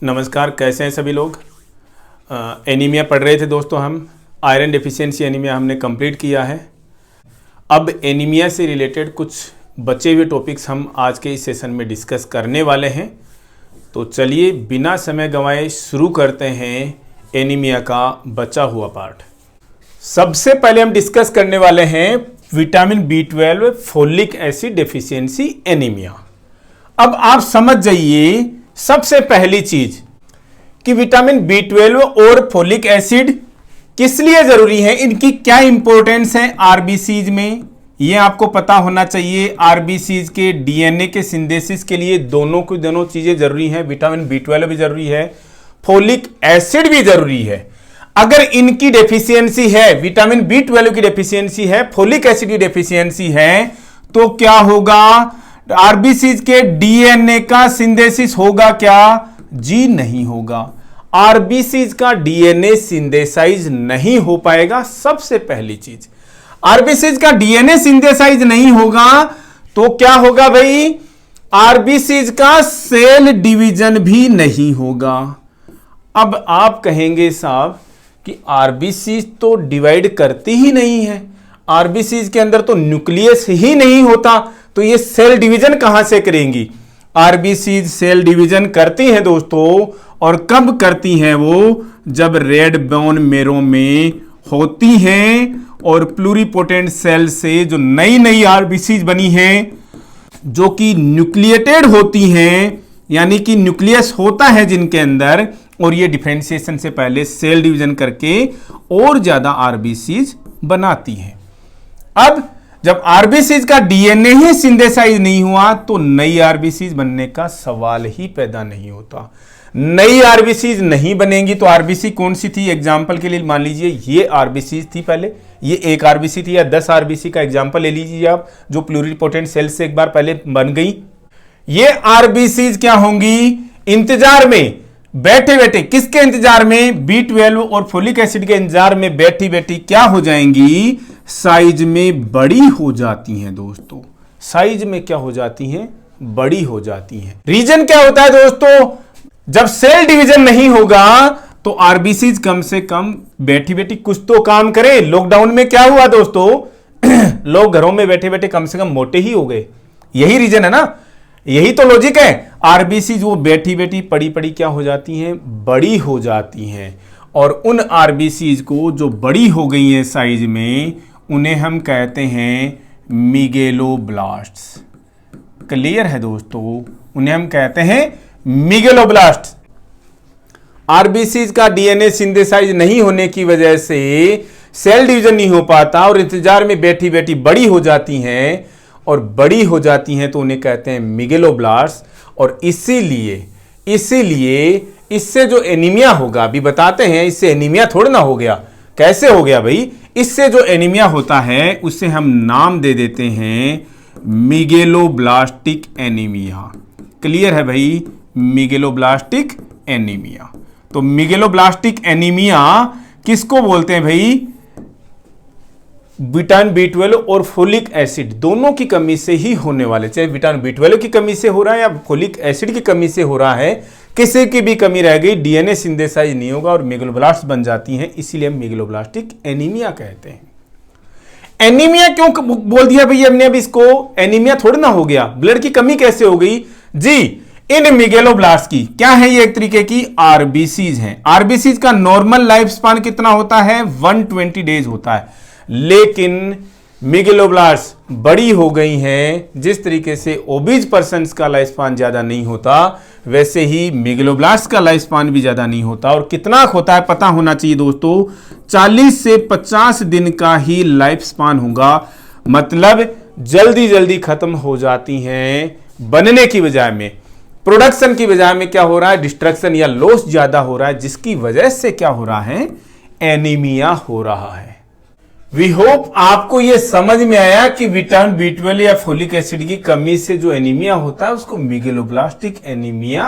नमस्कार, कैसे हैं सभी लोग। एनीमिया पढ़ रहे थे दोस्तों। हम आयरन डेफिशिएंसी एनीमिया हमने कंप्लीट किया है। अब एनीमिया से रिलेटेड कुछ बचे हुए टॉपिक्स हम आज के इस सेशन में डिस्कस करने वाले हैं। तो चलिए बिना समय गंवाए शुरू करते हैं एनीमिया का बचा हुआ पार्ट। सबसे पहले हम डिस्कस करने वाले हैं vitamin B12 folic acid deficiency anaemia. अब आप समझ जाइए सबसे पहली चीज कि विटामिन B12 और फोलिक एसिड किस लिए जरूरी है, इनकी क्या इंपॉर्टेंस है आरबीसीज में, ये आपको पता होना चाहिए। आरबीसीज के डीएनए के सिंथेसिस के लिए दोनों चीजें जरूरी हैं। विटामिन B12 भी जरूरी है, फोलिक एसिड भी जरूरी है। अगर इनकी डेफिशिएंसी है, विटामिन B12 की डेफिशिएंसी है, फोलिक एसिड की डेफिशिएंसी है, तो क्या होगा, आरबीसीज के डीएनए का सिंथेसिस होगा क्या? जी नहीं होगा। आरबीसीज का डीएनए सिंथेसाइज नहीं हो पाएगा। सबसे पहली चीज, आरबीसीज का डीएनए सिंथेसाइज नहीं होगा तो क्या होगा भाई? आरबीसीज का सेल डिवीजन भी नहीं होगा। अब आप कहेंगे साहब कि आरबीसीज तो डिवाइड करती ही नहीं है, आरबीसीज के अंदर तो न्यूक्लियस ही नहीं होता, तो ये सेल डिवीजन कहां से करेंगी? आरबीसीज सेल डिवीजन करती हैं दोस्तों, और कब करती हैं वो? जब रेड बोन मेरो में होती हैं और प्लूरिपोटेंट सेल से जो नई आरबीसीज बनी हैं, जो कि न्यूक्लिएटेड होती हैं, यानी कि न्यूक्लियस होता है जिनके अंदर, और ये डिफरेंशिएशन से पहले सेल डिवीजन करके और ज्यादा आरबीसीज बनाती हैं। अब जब आरबीसीज का डीएनए ही सिंथेसाइज नहीं हुआ तो नई आरबीसीज बनने का सवाल ही पैदा नहीं होता। नई आरबीसीज नहीं बनेंगी तो आरबीसी कौन सी थी? एग्जांपल के लिए मान लीजिए ये आरबीसीज थी पहले, ये एक आरबीसी थी, या 10 आरबीसी का एग्जांपल ले लीजिए आप, जो प्लूरिपोटेंट सेल से एक बार पहले बन गई। ये आरबीसीज क्या होंगी? इंतजार में बैठे बैठे, किसके इंतजार में? B12 और फोलिक एसिड के इंतजार में बैठी बैठी क्या हो जाएंगी? साइज में बड़ी हो जाती हैं दोस्तों। साइज में क्या हो जाती हैं? बड़ी हो जाती हैं। रीजन क्या होता है दोस्तों? जब सेल डिवीजन नहीं होगा तो आरबीसीज कम से कम बैठी बैठी कुछ तो काम करें। लॉकडाउन में क्या हुआ दोस्तों? लोग घरों में बैठे बैठे कम से कम मोटे ही हो गए। यही रीजन है ना, यही तो लॉजिक है। आरबीसीज वो बैठी बैठी पड़ी पड़ी क्या हो जाती हैं? बड़ी हो जाती हैं। और उन आरबीसीज को जो बड़ी हो गई हैं साइज में, उन्हें हम कहते हैं मिगेलोब्लास्ट्स। क्लियर है दोस्तों? उन्हें हम कहते हैं मिगेलोब्लास्ट्स। आरबीसीज का डीएनए सिंथेसाइज नहीं होने की वजह से सेल डिवीजन नहीं हो पाता और इंतजार में बैठी बैठी बड़ी हो जाती हैं, और बड़ी हो जाती हैं तो उन्हें कहते हैं मिगेलोब्लास्ट्स। और इसीलिए इससे जो एनीमिया होगा, अभी बताते हैं, इससे एनीमिया थोड़ा ना हो गया। कैसे हो गया भाई? इससे जो एनीमिया होता है उसे हम नाम दे देते हैं मिगेलोब्लास्टिक एनीमिया। क्लियर है भाई? मिगेलोब्लास्टिक एनीमिया। तो मिगेलोब्लास्टिक एनीमिया किसको बोलते हैं भाई? विटामिन B12 और फोलिक एसिड दोनों की कमी से ही होने वाले, चाहे विटामिन B12 की कमी से हो रहा है या फोलिक एसिड की कमी से हो रहा है, किसी की भी कमी रह गई, डीएनए सिंथेसाइज नहीं होगा और मिगेलोब्लास्ट बन जाती हैं। इसीलिए हम मिगेलोब्लास्टिक एनीमिया कहते हैं। एनीमिया क्यों बोल दिया भैया हमने? अब इसको एनीमिया थोड़ा ना हो गया, ब्लड की कमी कैसे हो गई जी? इन मिगेलोब्लास्ट की क्या है? ये एक तरीके की आरबीसीज हैं। आरबीसीज का नॉर्मल लाइफ स्पान कितना होता है? 120 डेज होता है। लेकिन मिगेलोब्लास्ट बड़ी हो गई हैं। जिस तरीके से ओबीज पर्सन्स का लाइफ स्पान ज्यादा नहीं होता, वैसे ही मिगेलोब्लास्ट का लाइफ स्पान भी ज्यादा नहीं होता। और कितना होता है पता होना चाहिए दोस्तों, 40 से 50 दिन का ही लाइफ स्पान होगा। मतलब जल्दी जल्दी खत्म हो जाती हैं। बनने की बजाय में, प्रोडक्शन की बजाय में क्या हो रहा है? डिस्ट्रक्शन या लॉस ज्यादा हो रहा है, जिसकी वजह से क्या हो रहा है? एनीमिया हो रहा है। वी होप आपको यह समझ में आया कि विटामिन B12 या फोलिक एसिड की कमी से जो एनीमिया होता है उसको मिगेलोब्लास्टिक एनीमिया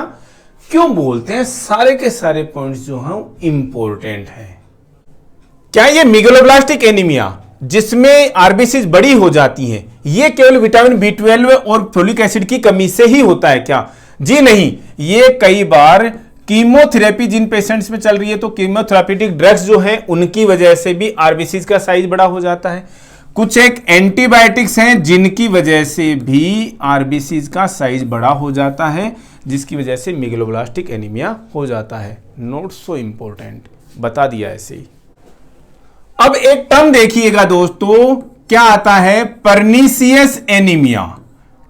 क्यों बोलते हैं। सारे के सारे पॉइंट्स जो हैं इंपॉर्टेंट हैं। क्या ये मिगेलोब्लास्टिक एनीमिया जिसमें आरबीसीज बड़ी हो जाती हैं, ये केवल विटामिन B12 और फोलिक एसिड की कमी से ही होता है क्या? जी नहीं, ये कई बार कीमोथेरेपी जिन पेशेंट्स में चल रही है तो कीमोथेराप्यूटिक ड्रग्स जो है उनकी वजह से भी आरबीसीज का साइज बड़ा हो जाता है। कुछ एक एंटीबायोटिक्स हैं जिनकी वजह से भी आरबीसीज का साइज बड़ा हो जाता है, जिसकी वजह से मेगलोब्लास्टिक एनीमिया हो जाता है। नोट सो इंपॉर्टेंट, बता दिया ऐसे ही। अब एक टर्म देखिएगा दोस्तों, क्या आता है? Pernicious anaemia.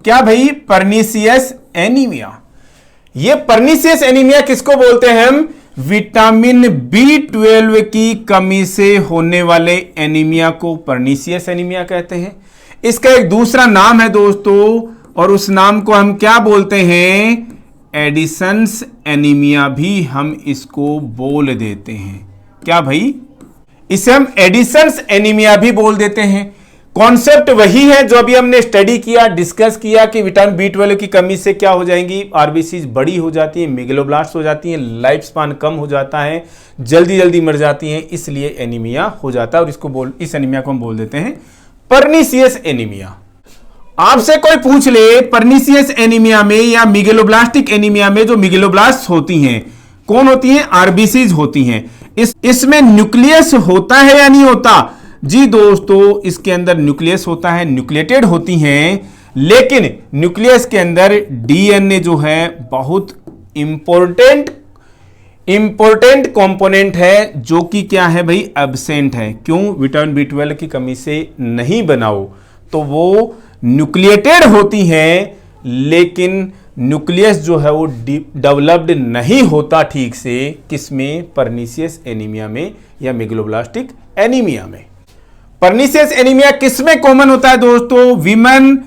क्या भाई? Pernicious anaemia. ये पर्नीशियस एनीमिया किसको बोलते हैं हम? विटामिन B12 की कमी से होने वाले एनीमिया को पर्नीशियस एनीमिया कहते हैं। इसका एक दूसरा नाम है दोस्तों, और उस नाम को हम क्या बोलते हैं? एडिसन्स एनीमिया भी हम इसको बोल देते हैं। क्या भाई? इसे हम एडिसन्स एनीमिया भी बोल देते हैं। कॉन्सेप्ट वही है जो अभी हमने स्टडी किया, डिस्कस किया कि विटामिन B12 की कमी से क्या हो जाएंगी? आरबीसीज बड़ी हो जाती है, मेगलोब्लास्ट हो जाती है, लाइफ स्पान कम हो जाता है, जल्दी जल्दी मर जाती हैं, इसलिए एनीमिया हो जाता है। और इस एनीमिया को हम बोल देते हैं पर्नीशियस एनीमिया। आपसे कोई पूछ ले पर्नीशियस एनीमिया में या मेगलोब्लास्टिक एनीमिया में जो मेगलोब्लास्ट होती हैं, कौन होती हैं? आरबीसीज होती हैं। इसमें न्यूक्लियस होता है या नहीं होता? जी दोस्तों, इसके अंदर न्यूक्लियस होता है, न्यूक्लिएटेड होती हैं, लेकिन न्यूक्लियस के अंदर डीएनए जो है बहुत इंपॉर्टेंट कंपोनेंट है, जो कि क्या है भाई? एब्सेंट है। क्यों? विटामिन B12 की कमी से नहीं बनाओ तो वो न्यूक्लिएटेड होती हैं, लेकिन न्यूक्लियस जो है वो डेवलप्ड नहीं होता ठीक से। किसमें? पर्नीशियस एनीमिया में या मेगलोब्लास्टिक एनीमिया में। पर्नीशियस एनीमिया किसमें कॉमन होता है दोस्तों? वीमेन।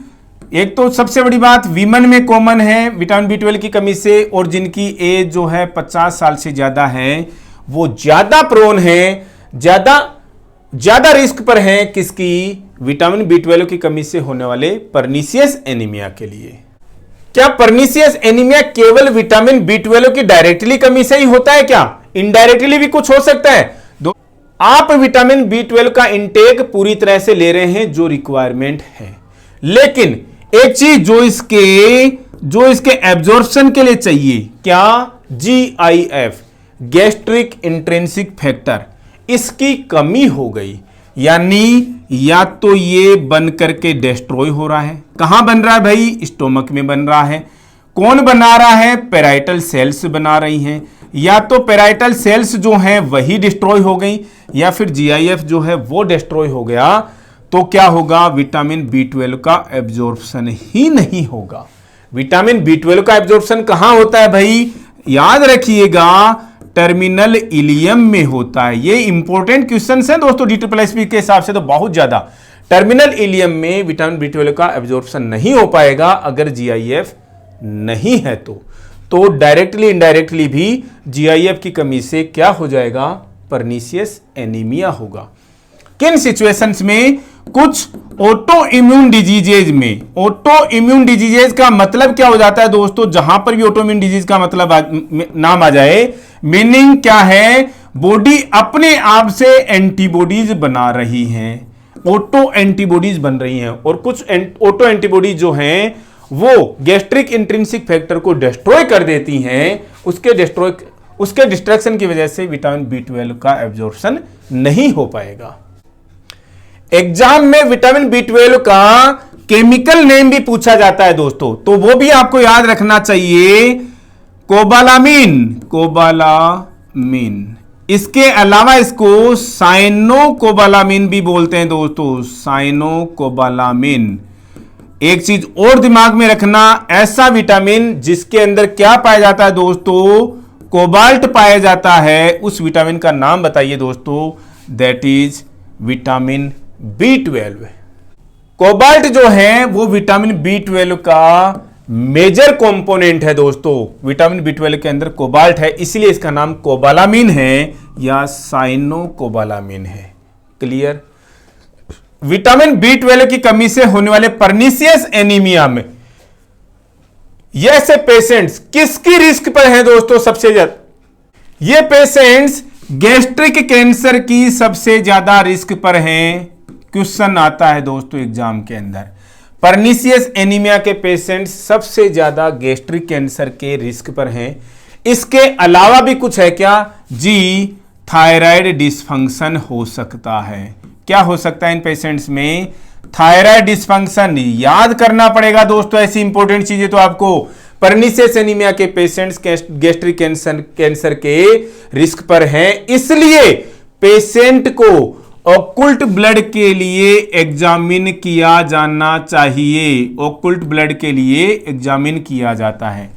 एक तो सबसे बड़ी बात, वीमेन में कॉमन है विटामिन B12 की कमी से, और जिनकी एज जो है 50 साल से ज्यादा है वो ज्यादा प्रोन है, ज्यादा रिस्क पर है किसकी? विटामिन B12 की कमी से होने वाले पर्नीशियस एनीमिया के लिए। क्या पर्नीशियस एनीमिया केवल विटामिन B12 की डायरेक्टली कमी से ही होता है क्या? इनडायरेक्टली भी कुछ हो सकता है। आप विटामिन B12 का इंटेक पूरी तरह से ले रहे हैं जो रिक्वायरमेंट है, लेकिन एक चीज जो इसके एब्जॉर्प्शन के लिए चाहिए, क्या? GIF, गैस्ट्रिक इंट्रिंसिक फैक्टर, इसकी कमी हो गई, यानी या तो ये बन करके डिस्ट्रॉय हो रहा है। कहां बन रहा है भाई? स्टोमक में बन रहा है। कौन बना रहा है? पैराइटल सेल्स बना रही हैं। या तो पैराइटल सेल्स जो हैं वही डिस्ट्रॉय हो गई, या फिर GIF जो है वो डिस्ट्रॉय हो गया, तो क्या होगा? विटामिन B12 का एब्जॉर्प्शन ही नहीं होगा। विटामिन B12 का एब्जॉर्प्शन कहां होता है भाई? याद रखिएगा, टर्मिनल इलियम में होता है। ये इंपॉर्टेंट क्वेश्चंस हैं दोस्तों, DSSP के हिसाब से तो बहुत ज्यादा। टर्मिनल इलियम में विटामिन B12 का एब्जॉर्प्शन नहीं हो पाएगा अगर GIF नहीं है तो डायरेक्टली इनडायरेक्टली भी GIF की कमी से क्या हो जाएगा? पर्नीशियस एनीमिया होगा। किन सिचुएशंस में? कुछ ऑटो इम्यून डिजीजेज में। ऑटो इम्यून डिजीजेज का मतलब क्या हो जाता है दोस्तों? जहां पर भी ऑटो इम्यून डिजीज का मतलब नाम आ जाए, मीनिंग क्या है? बॉडी अपने आप से एंटीबॉडीज बना रही हैं, ऑटो एंटीबॉडीज बन रही हैं, और कुछ ऑटो एंटीबॉडीज जो हैं वो गैस्ट्रिक इंट्रिंसिक फैक्टर को डिस्ट्रॉय कर देती हैं। उसके डिस्ट्रक्शन की वजह से विटामिन B12 का एब्जॉर्प्शन नहीं हो पाएगा। एग्जाम में विटामिन B12 का केमिकल नेम भी पूछा जाता है दोस्तों, तो वो भी आपको याद रखना चाहिए। कोबालामीन। इसके अलावा इसको साइनोकोबालामीन भी बोलते हैं दोस्तों, साइनोकोबालामीन। एक चीज और दिमाग में रखना, ऐसा विटामिन जिसके अंदर क्या पाया जाता है दोस्तों? कोबाल्ट पाया जाता है। उस विटामिन का नाम बताइए दोस्तों, that is vitamin B12। Cobalt जो है वो विटामिन B12 का मेजर कंपोनेंट है दोस्तों। विटामिन B12 के अंदर कोबाल्ट है, इसलिए इसका नाम कोबालामीन है या साइनोकोबालामीन है। क्लियर? विटामिन B12 की कमी से होने वाले पर्नीशियस एनीमिया में ये ऐसे पेशेंट्स किसकी रिस्क पर हैं दोस्तों? सबसे ज्यादा ये पेशेंट्स गैस्ट्रिक कैंसर की सबसे ज्यादा रिस्क पर हैं। क्वेश्चन आता है दोस्तों एग्जाम के अंदर, पर्नीशियस एनीमिया के पेशेंट्स सबसे ज्यादा गैस्ट्रिक कैंसर के रिस्क पर हैं। इसके अलावा भी कुछ है क्या जी? थायराइड डिसफंक्शन हो सकता है। क्या हो सकता है इन पेशेंट्स में? Thyroid dysfunction. याद करना पड़ेगा दोस्तों ऐसी इंपॉर्टेंट चीजें तो आपको। परनीशियस एनीमिया के पेशेंट्स गैस्ट्रिक कैंसर के रिस्क पर हैं, इसलिए पेशेंट को ओकुल्ट ब्लड के लिए एग्जामिन किया जाना चाहिए। ओकुल्ट ब्लड के लिए एग्जामिन किया जाता है।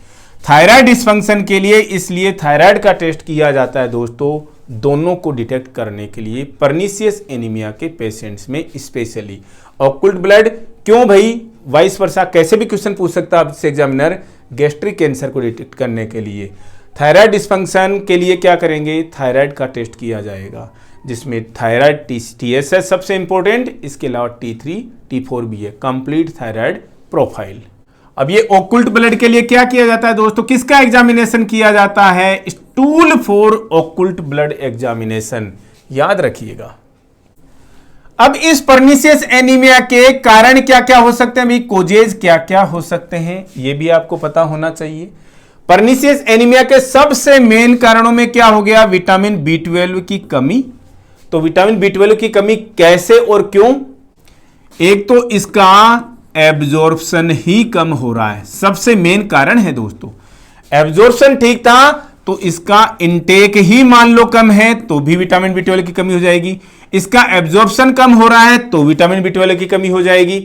थायराइड डिसफंक्शन के लिए इसलिए थायराइड का टेस्ट किया जाता है दोस्तों, दोनों को डिटेक्ट करने के लिए परनीशियस एनीमिया के पेशेंट्स में स्पेशली। ओकुल्ट ब्लड क्यों भाई? वाइस वर्सा कैसे भी क्वेश्चन पूछ सकता है आपसे एग्जामिनर, गैस्ट्रिक कैंसर को डिटेक्ट करने के लिए। थायराइड डिसफंक्शन के लिए क्या करेंगे? थायराइड का टेस्ट किया जाएगा, जिसमें थायराइड TSH सबसे इंपॉर्टेंट, इसके अलावा T3 T4 भी है, कंप्लीट थायराइड प्रोफाइल। अब ये ओकुल्ट ब्लड के लिए क्या किया जाता है दोस्तों? किसका एग्जामिनेशन किया जाता है? स्टूल फॉर ओकुल्ट ब्लड एग्जामिनेशन, याद रखिएगा। अब इस परनीशियस एनीमिया के कारण क्या क्या हो सकते हैं भाई? कोजेज क्या क्या हो सकते हैं ये भी आपको पता होना चाहिए। परनीशियस एनीमिया के सबसे मेन कारणों में क्या हो गया? विटामिन B12 की कमी। तो विटामिन B12 की कमी कैसे और क्यों? एक तो इसका एब्जॉर्प्शन ही कम हो रहा है, सबसे मेन कारण है दोस्तों। एब्जॉर्प्शन ठीक था तो इसका इंटेक ही मान लो कम है तो भी विटामिन B12 की कमी हो जाएगी। इसका एब्जॉर्प्शन कम हो रहा है तो विटामिन B12 की कमी हो जाएगी।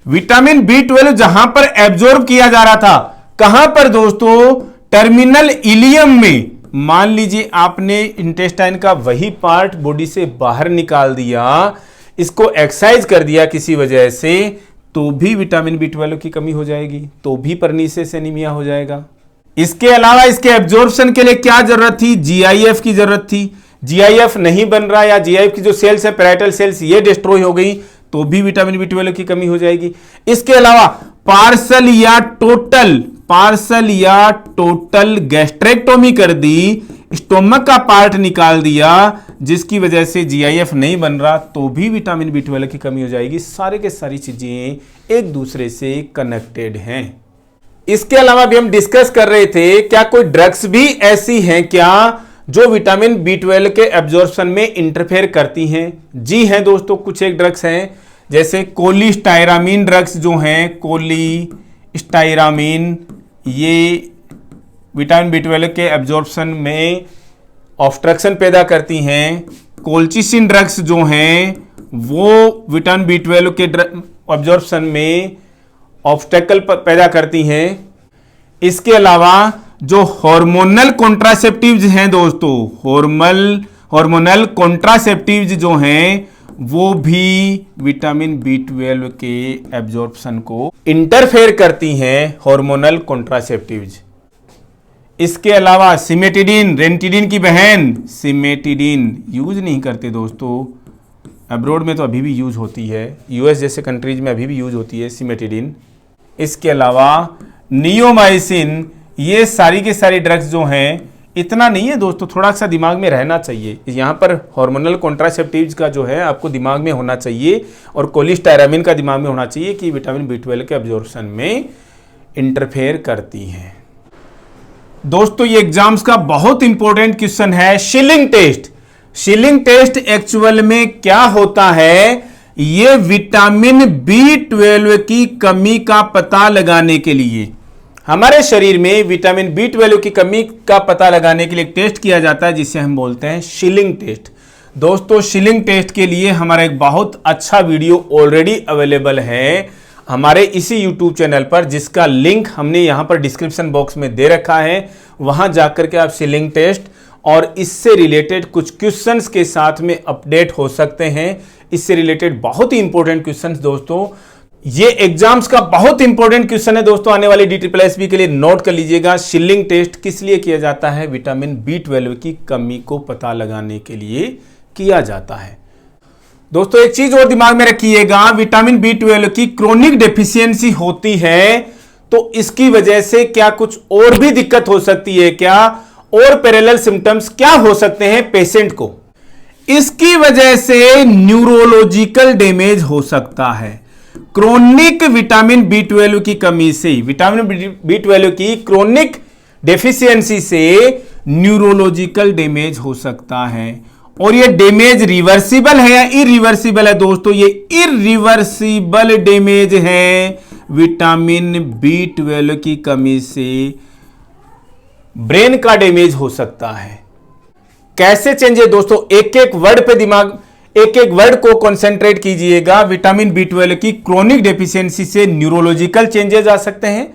विटामिन B12 जहां पर एब्जॉर्ब किया जा रहा था, कहां पर दोस्तों? टर्मिनल इलियम में। मान लीजिए आपने इंटेस्टाइन का वही पार्ट बॉडी से बाहर निकाल दिया, इसको एक्सरसाइज कर दिया किसी वजह से, तो भी विटामिन B12 की कमी हो जाएगी, तो भी परनीशियस एनीमिया हो जाएगा। इसके अलावा इसके एब्जॉर्प्शन के लिए क्या जरूरत थी? GIF की जरूरत थी। GIF नहीं बन रहा या GIF की जो सेल्स है पैराइटल सेल्स ये डिस्ट्रॉय हो गई, तो भी विटामिन B12 की कमी हो जाएगी। इसके अलावा पार्सल या टोटल गैस्ट्रेक्टोमी कर दी, स्टोमक का पार्ट निकाल दिया, जिसकी वजह से GIF नहीं बन रहा, तो भी विटामिन B12 की कमी हो जाएगी। सारे के सारी चीजें एक दूसरे से कनेक्टेड हैं। इसके अलावा भी हम डिस्कस कर रहे थे, क्या कोई ड्रग्स भी ऐसी हैं क्या जो विटामिन B12 के एब्जॉर्प्शन में इंटरफेयर करती हैं? जी हैं दोस्तों, कुछ एक ड्रग्स हैं, जैसे कोलिस्टाइरामीन ड्रग्स जो हैं, कोलिस्टाइरामीन, ये विटामिन B12 के एब्जॉर्प्शन में ऑब्स्ट्रक्शन पैदा करती हैं। कोल्चिसिन ड्रग्स जो हैं वो विटामिन B12 के एब्जॉर्प्शन में ऑब्स्टेकल पैदा करती हैं। इसके अलावा जो हार्मोनल कॉन्ट्रासेप्टिव्स हैं दोस्तों, हार्मोनल कॉन्ट्रासेप्टिव्स जो हैं वो भी विटामिन B12 के एब्जॉर्प्शन को इंटरफेयर करती हैं, हार्मोनल कॉन्ट्रासेप्टिव्स। इसके अलावा सिमेटिडिन, रेंटिडिन की बहन सिमेटिडिन यूज नहीं करते दोस्तों, अब्रोड में तो अभी भी यूज होती है, US जैसे कंट्रीज में अभी भी यूज होती है सिमेटिडिन। इसके अलावा नियोमाइसिन, ये सारी के सारी ड्रग्स जो हैं, इतना नहीं है दोस्तों, थोड़ा सा दिमाग में रहना चाहिए। यहाँ पर हार्मोनल कॉन्ट्रासेप्टिव्स का जो है आपको दिमाग में होना चाहिए, और कोलिस्टाइरामीन का दिमाग में होना चाहिए कि विटामिन B12 के एब्जॉर्प्शन में इंटरफेयर करती हैं। दोस्तों ये एग्जाम्स का बहुत इंपॉर्टेंट क्वेश्चन है, Schilling test. Schilling test actual में क्या होता है? ये विटामिन B12 की कमी का पता लगाने के लिए, हमारे शरीर में विटामिन B12 की कमी का पता लगाने के लिए एक टेस्ट किया जाता है जिसे हम बोलते हैं शिलिंग टेस्ट। दोस्तों शिलिंग टेस्ट के लिए हमारा एक बहुत अच्छा वीडियो ऑलरेडी अवेलेबल है हमारे इसी YouTube चैनल पर, जिसका लिंक हमने यहां पर डिस्क्रिप्शन बॉक्स में दे रखा है। वहां जाकर के आप शिलिंग टेस्ट और इससे रिलेटेड कुछ क्वेश्चंस के साथ में अपडेट हो सकते हैं। इससे रिलेटेड बहुत ही इंपॉर्टेंट क्वेश्चंस दोस्तों, ये एग्जाम्स का बहुत इंपॉर्टेंट क्वेश्चन है दोस्तों, आने वाले DSSB के लिए नोट कर लीजिएगा। शिलिंग टेस्ट किस लिए किया जाता है? विटामिन B12 की कमी को पता लगाने के लिए किया जाता है। दोस्तों एक चीज और दिमाग में रखिएगा, विटामिन B12 की क्रोनिक डेफिशिएंसी होती है तो इसकी वजह से क्या कुछ और भी दिक्कत हो सकती है क्या? और पैरेलल सिम्टम्स क्या हो सकते हैं पेशेंट को? इसकी वजह से न्यूरोलॉजिकल डैमेज हो सकता है। क्रोनिक विटामिन B12 की कमी से, विटामिन B12 की क्रोनिक डेफिशिएंसी से न्यूरोलॉजिकल डैमेज हो सकता है। और ये डैमेज रिवर्सिबल है या इरिवर्सिबल है दोस्तों? ये इरिवर्सिबल डैमेज है। विटामिन B12 की कमी से ब्रेन का डैमेज हो सकता है। कैसे चेंज है दोस्तों? एक एक वर्ड पे दिमाग, एक एक वर्ड को कंसंट्रेट कीजिएगा। विटामिन B12 की क्रोनिक डेफिशिएंसी से न्यूरोलॉजिकल चेंजेस आ सकते हैं।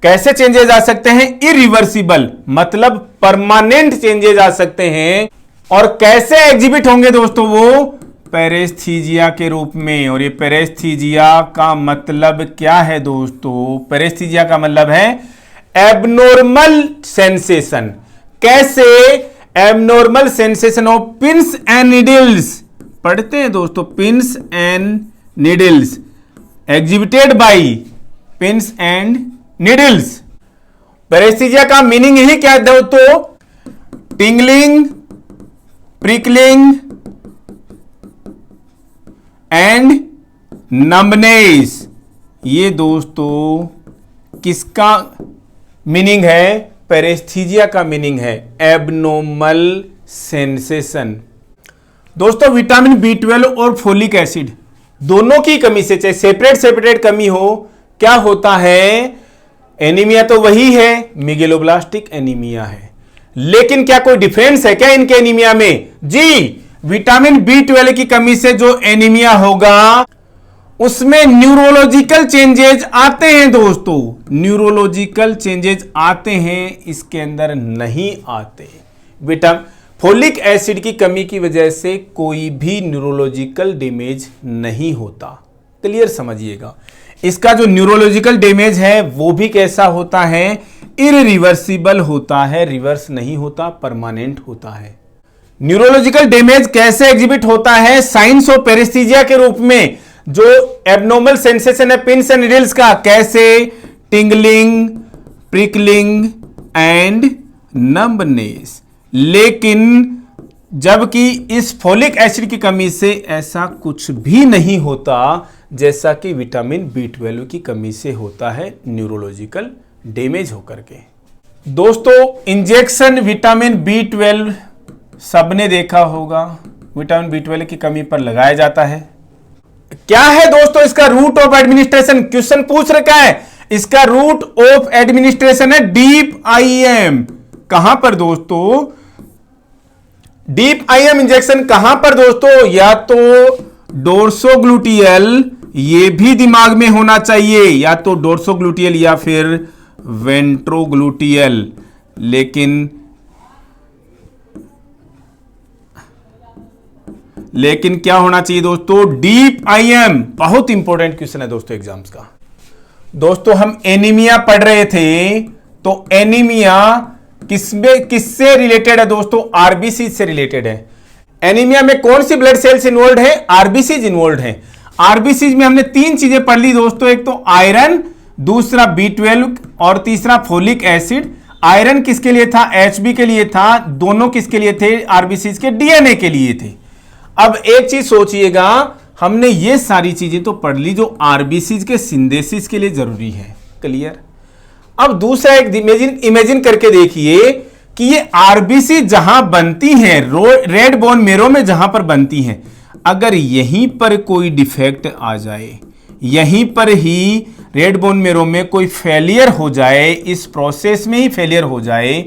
कैसे चेंजेस आ सकते हैं? इरिवर्सिबल, मतलब परमानेंट चेंजेस आ सकते हैं। और कैसे एग्जिबिट होंगे दोस्तों? वो पैरेस्थीजिया के रूप में। और ये पैरेस्थीजिया का मतलब क्या है दोस्तों? पैरेस्थीजिया का मतलब है एबनॉर्मल सेंसेशन। कैसे? Abnormal sensation of pins and needles. पढ़ते हैं दोस्तों, pins and needles exhibited by pins and needles. पैरेस्थीजिया का मीनिंग ही क्या है दोस्तों? Tingling, prickling and numbness. ये दोस्तों किसका मीनिंग है? पैरेस्थीजिया का मीनिंग है एबनॉर्मल सेंसेशन। दोस्तों विटामिन B12 और फोलिक एसिड दोनों की कमी से, चाहे सेपरेट सेपरेट कमी हो, क्या होता है? एनीमिया तो वही है, मेगलोब्लास्टिक एनीमिया है। लेकिन क्या कोई डिफरेंस है क्या इनके एनीमिया में? जी, विटामिन B12 की कमी से जो एनीमिया होगा उसमें न्यूरोलॉजिकल चेंजेस आते हैं दोस्तों। न्यूरोलॉजिकल चेंजेस आते हैं, इसके अंदर नहीं आते। फोलिक एसिड की कमी की वजह से कोई भी न्यूरोलॉजिकल डैमेज नहीं होता। क्लियर समझिएगा। इसका जो न्यूरोलॉजिकल डैमेज है वो भी कैसा होता है? इरिवर्सिबल होता है, रिवर्स नहीं होता, परमानेंट होता है। न्यूरोलॉजिकल डैमेज कैसे एग्जिबिट होता है? साइंस ऑफ पैरेस्थीजिया के रूप में। जो एबनॉर्मल सेंसेशन है पिंस एंड नीडल्स का, कैसे? Tingling, prickling and numbness. लेकिन जबकि इस फोलिक एसिड की कमी से ऐसा कुछ भी नहीं होता जैसा कि विटामिन B12 की कमी से होता है न्यूरोलॉजिकल डैमेज होकर के। दोस्तों इंजेक्शन विटामिन B12 सबने देखा होगा, विटामिन B12 की कमी पर लगाया जाता है। क्या है दोस्तों इसका रूट ऑफ एडमिनिस्ट्रेशन? क्वेश्चन पूछ रखा है। इसका रूट ऑफ एडमिनिस्ट्रेशन है डीप IM। कहां पर दोस्तों? डीप IM इंजेक्शन कहां पर दोस्तों? या तो डोर्सोग्लूटियल, ये भी दिमाग में होना चाहिए, या तो डोर्सोग्लूटियल या फिर वेंट्रोग्लूटियल। लेकिन क्या होना चाहिए दोस्तों? Deep IM। बहुत इंपॉर्टेंट क्वेश्चन है दोस्तों एग्जाम्स का। दोस्तों हम एनीमिया पढ़ रहे थे, तो एनीमिया किससे रिलेटेड है दोस्तों? आरबीसी से रिलेटेड है। एनीमिया में कौन सी ब्लड सेल्स इन्वॉल्व है? आरबीसीज इन्वॉल्व है। आरबीसीज में हमने 3 चीजें पढ़ ली दोस्तों, एक तो आयरन, दूसरा B12 और तीसरा फोलिक एसिड। आयरन किसके लिए था? HB के लिए था। दोनों किसके लिए थे? आरबीसीज के DNA के लिए थे। अब एक चीज सोचिएगा, हमने ये सारी चीजें तो पढ़ ली जो आरबीसीज के सिंथेसिस के लिए जरूरी है। क्लियर? अब दूसरा एक इमेजिन करके देखिए कि ये आरबीसी जहां बनती हैं, रेड बोन मेरो में जहां पर बनती हैं, अगर यहीं पर कोई डिफेक्ट आ जाए, यहीं पर ही रेड बोन मेरो में कोई फेलियर हो जाए, इस प्रोसेस में ही फेलियर हो जाए,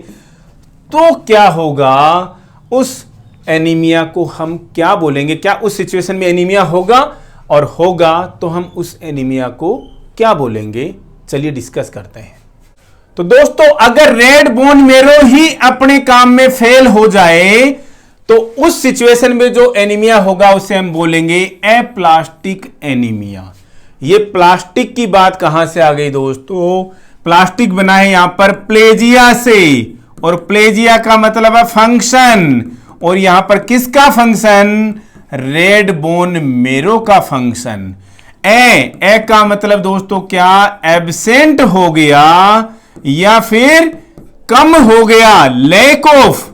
तो क्या होगा? उस एनीमिया को हम क्या बोलेंगे? क्या उस सिचुएशन में एनीमिया होगा? और होगा तो हम उस एनीमिया को क्या बोलेंगे? चलिए डिस्कस करते हैं। तो दोस्तों अगर रेड बोन मेरो ही अपने काम में फेल हो जाए तो उस सिचुएशन में जो एनीमिया होगा उसे हम बोलेंगे एप्लास्टिक एनीमिया। ये प्लास्टिक की बात कहां से आ गई दोस्तों? प्लास्टिक बना है यहां पर प्लेजिया से, और प्लेजिया का मतलब है फंक्शन, और यहां पर किसका फंक्शन? रेड बोन मेरो का फंक्शन। ए का मतलब दोस्तों क्या? एब्सेंट हो गया या फिर कम हो गया, लैक ऑफ,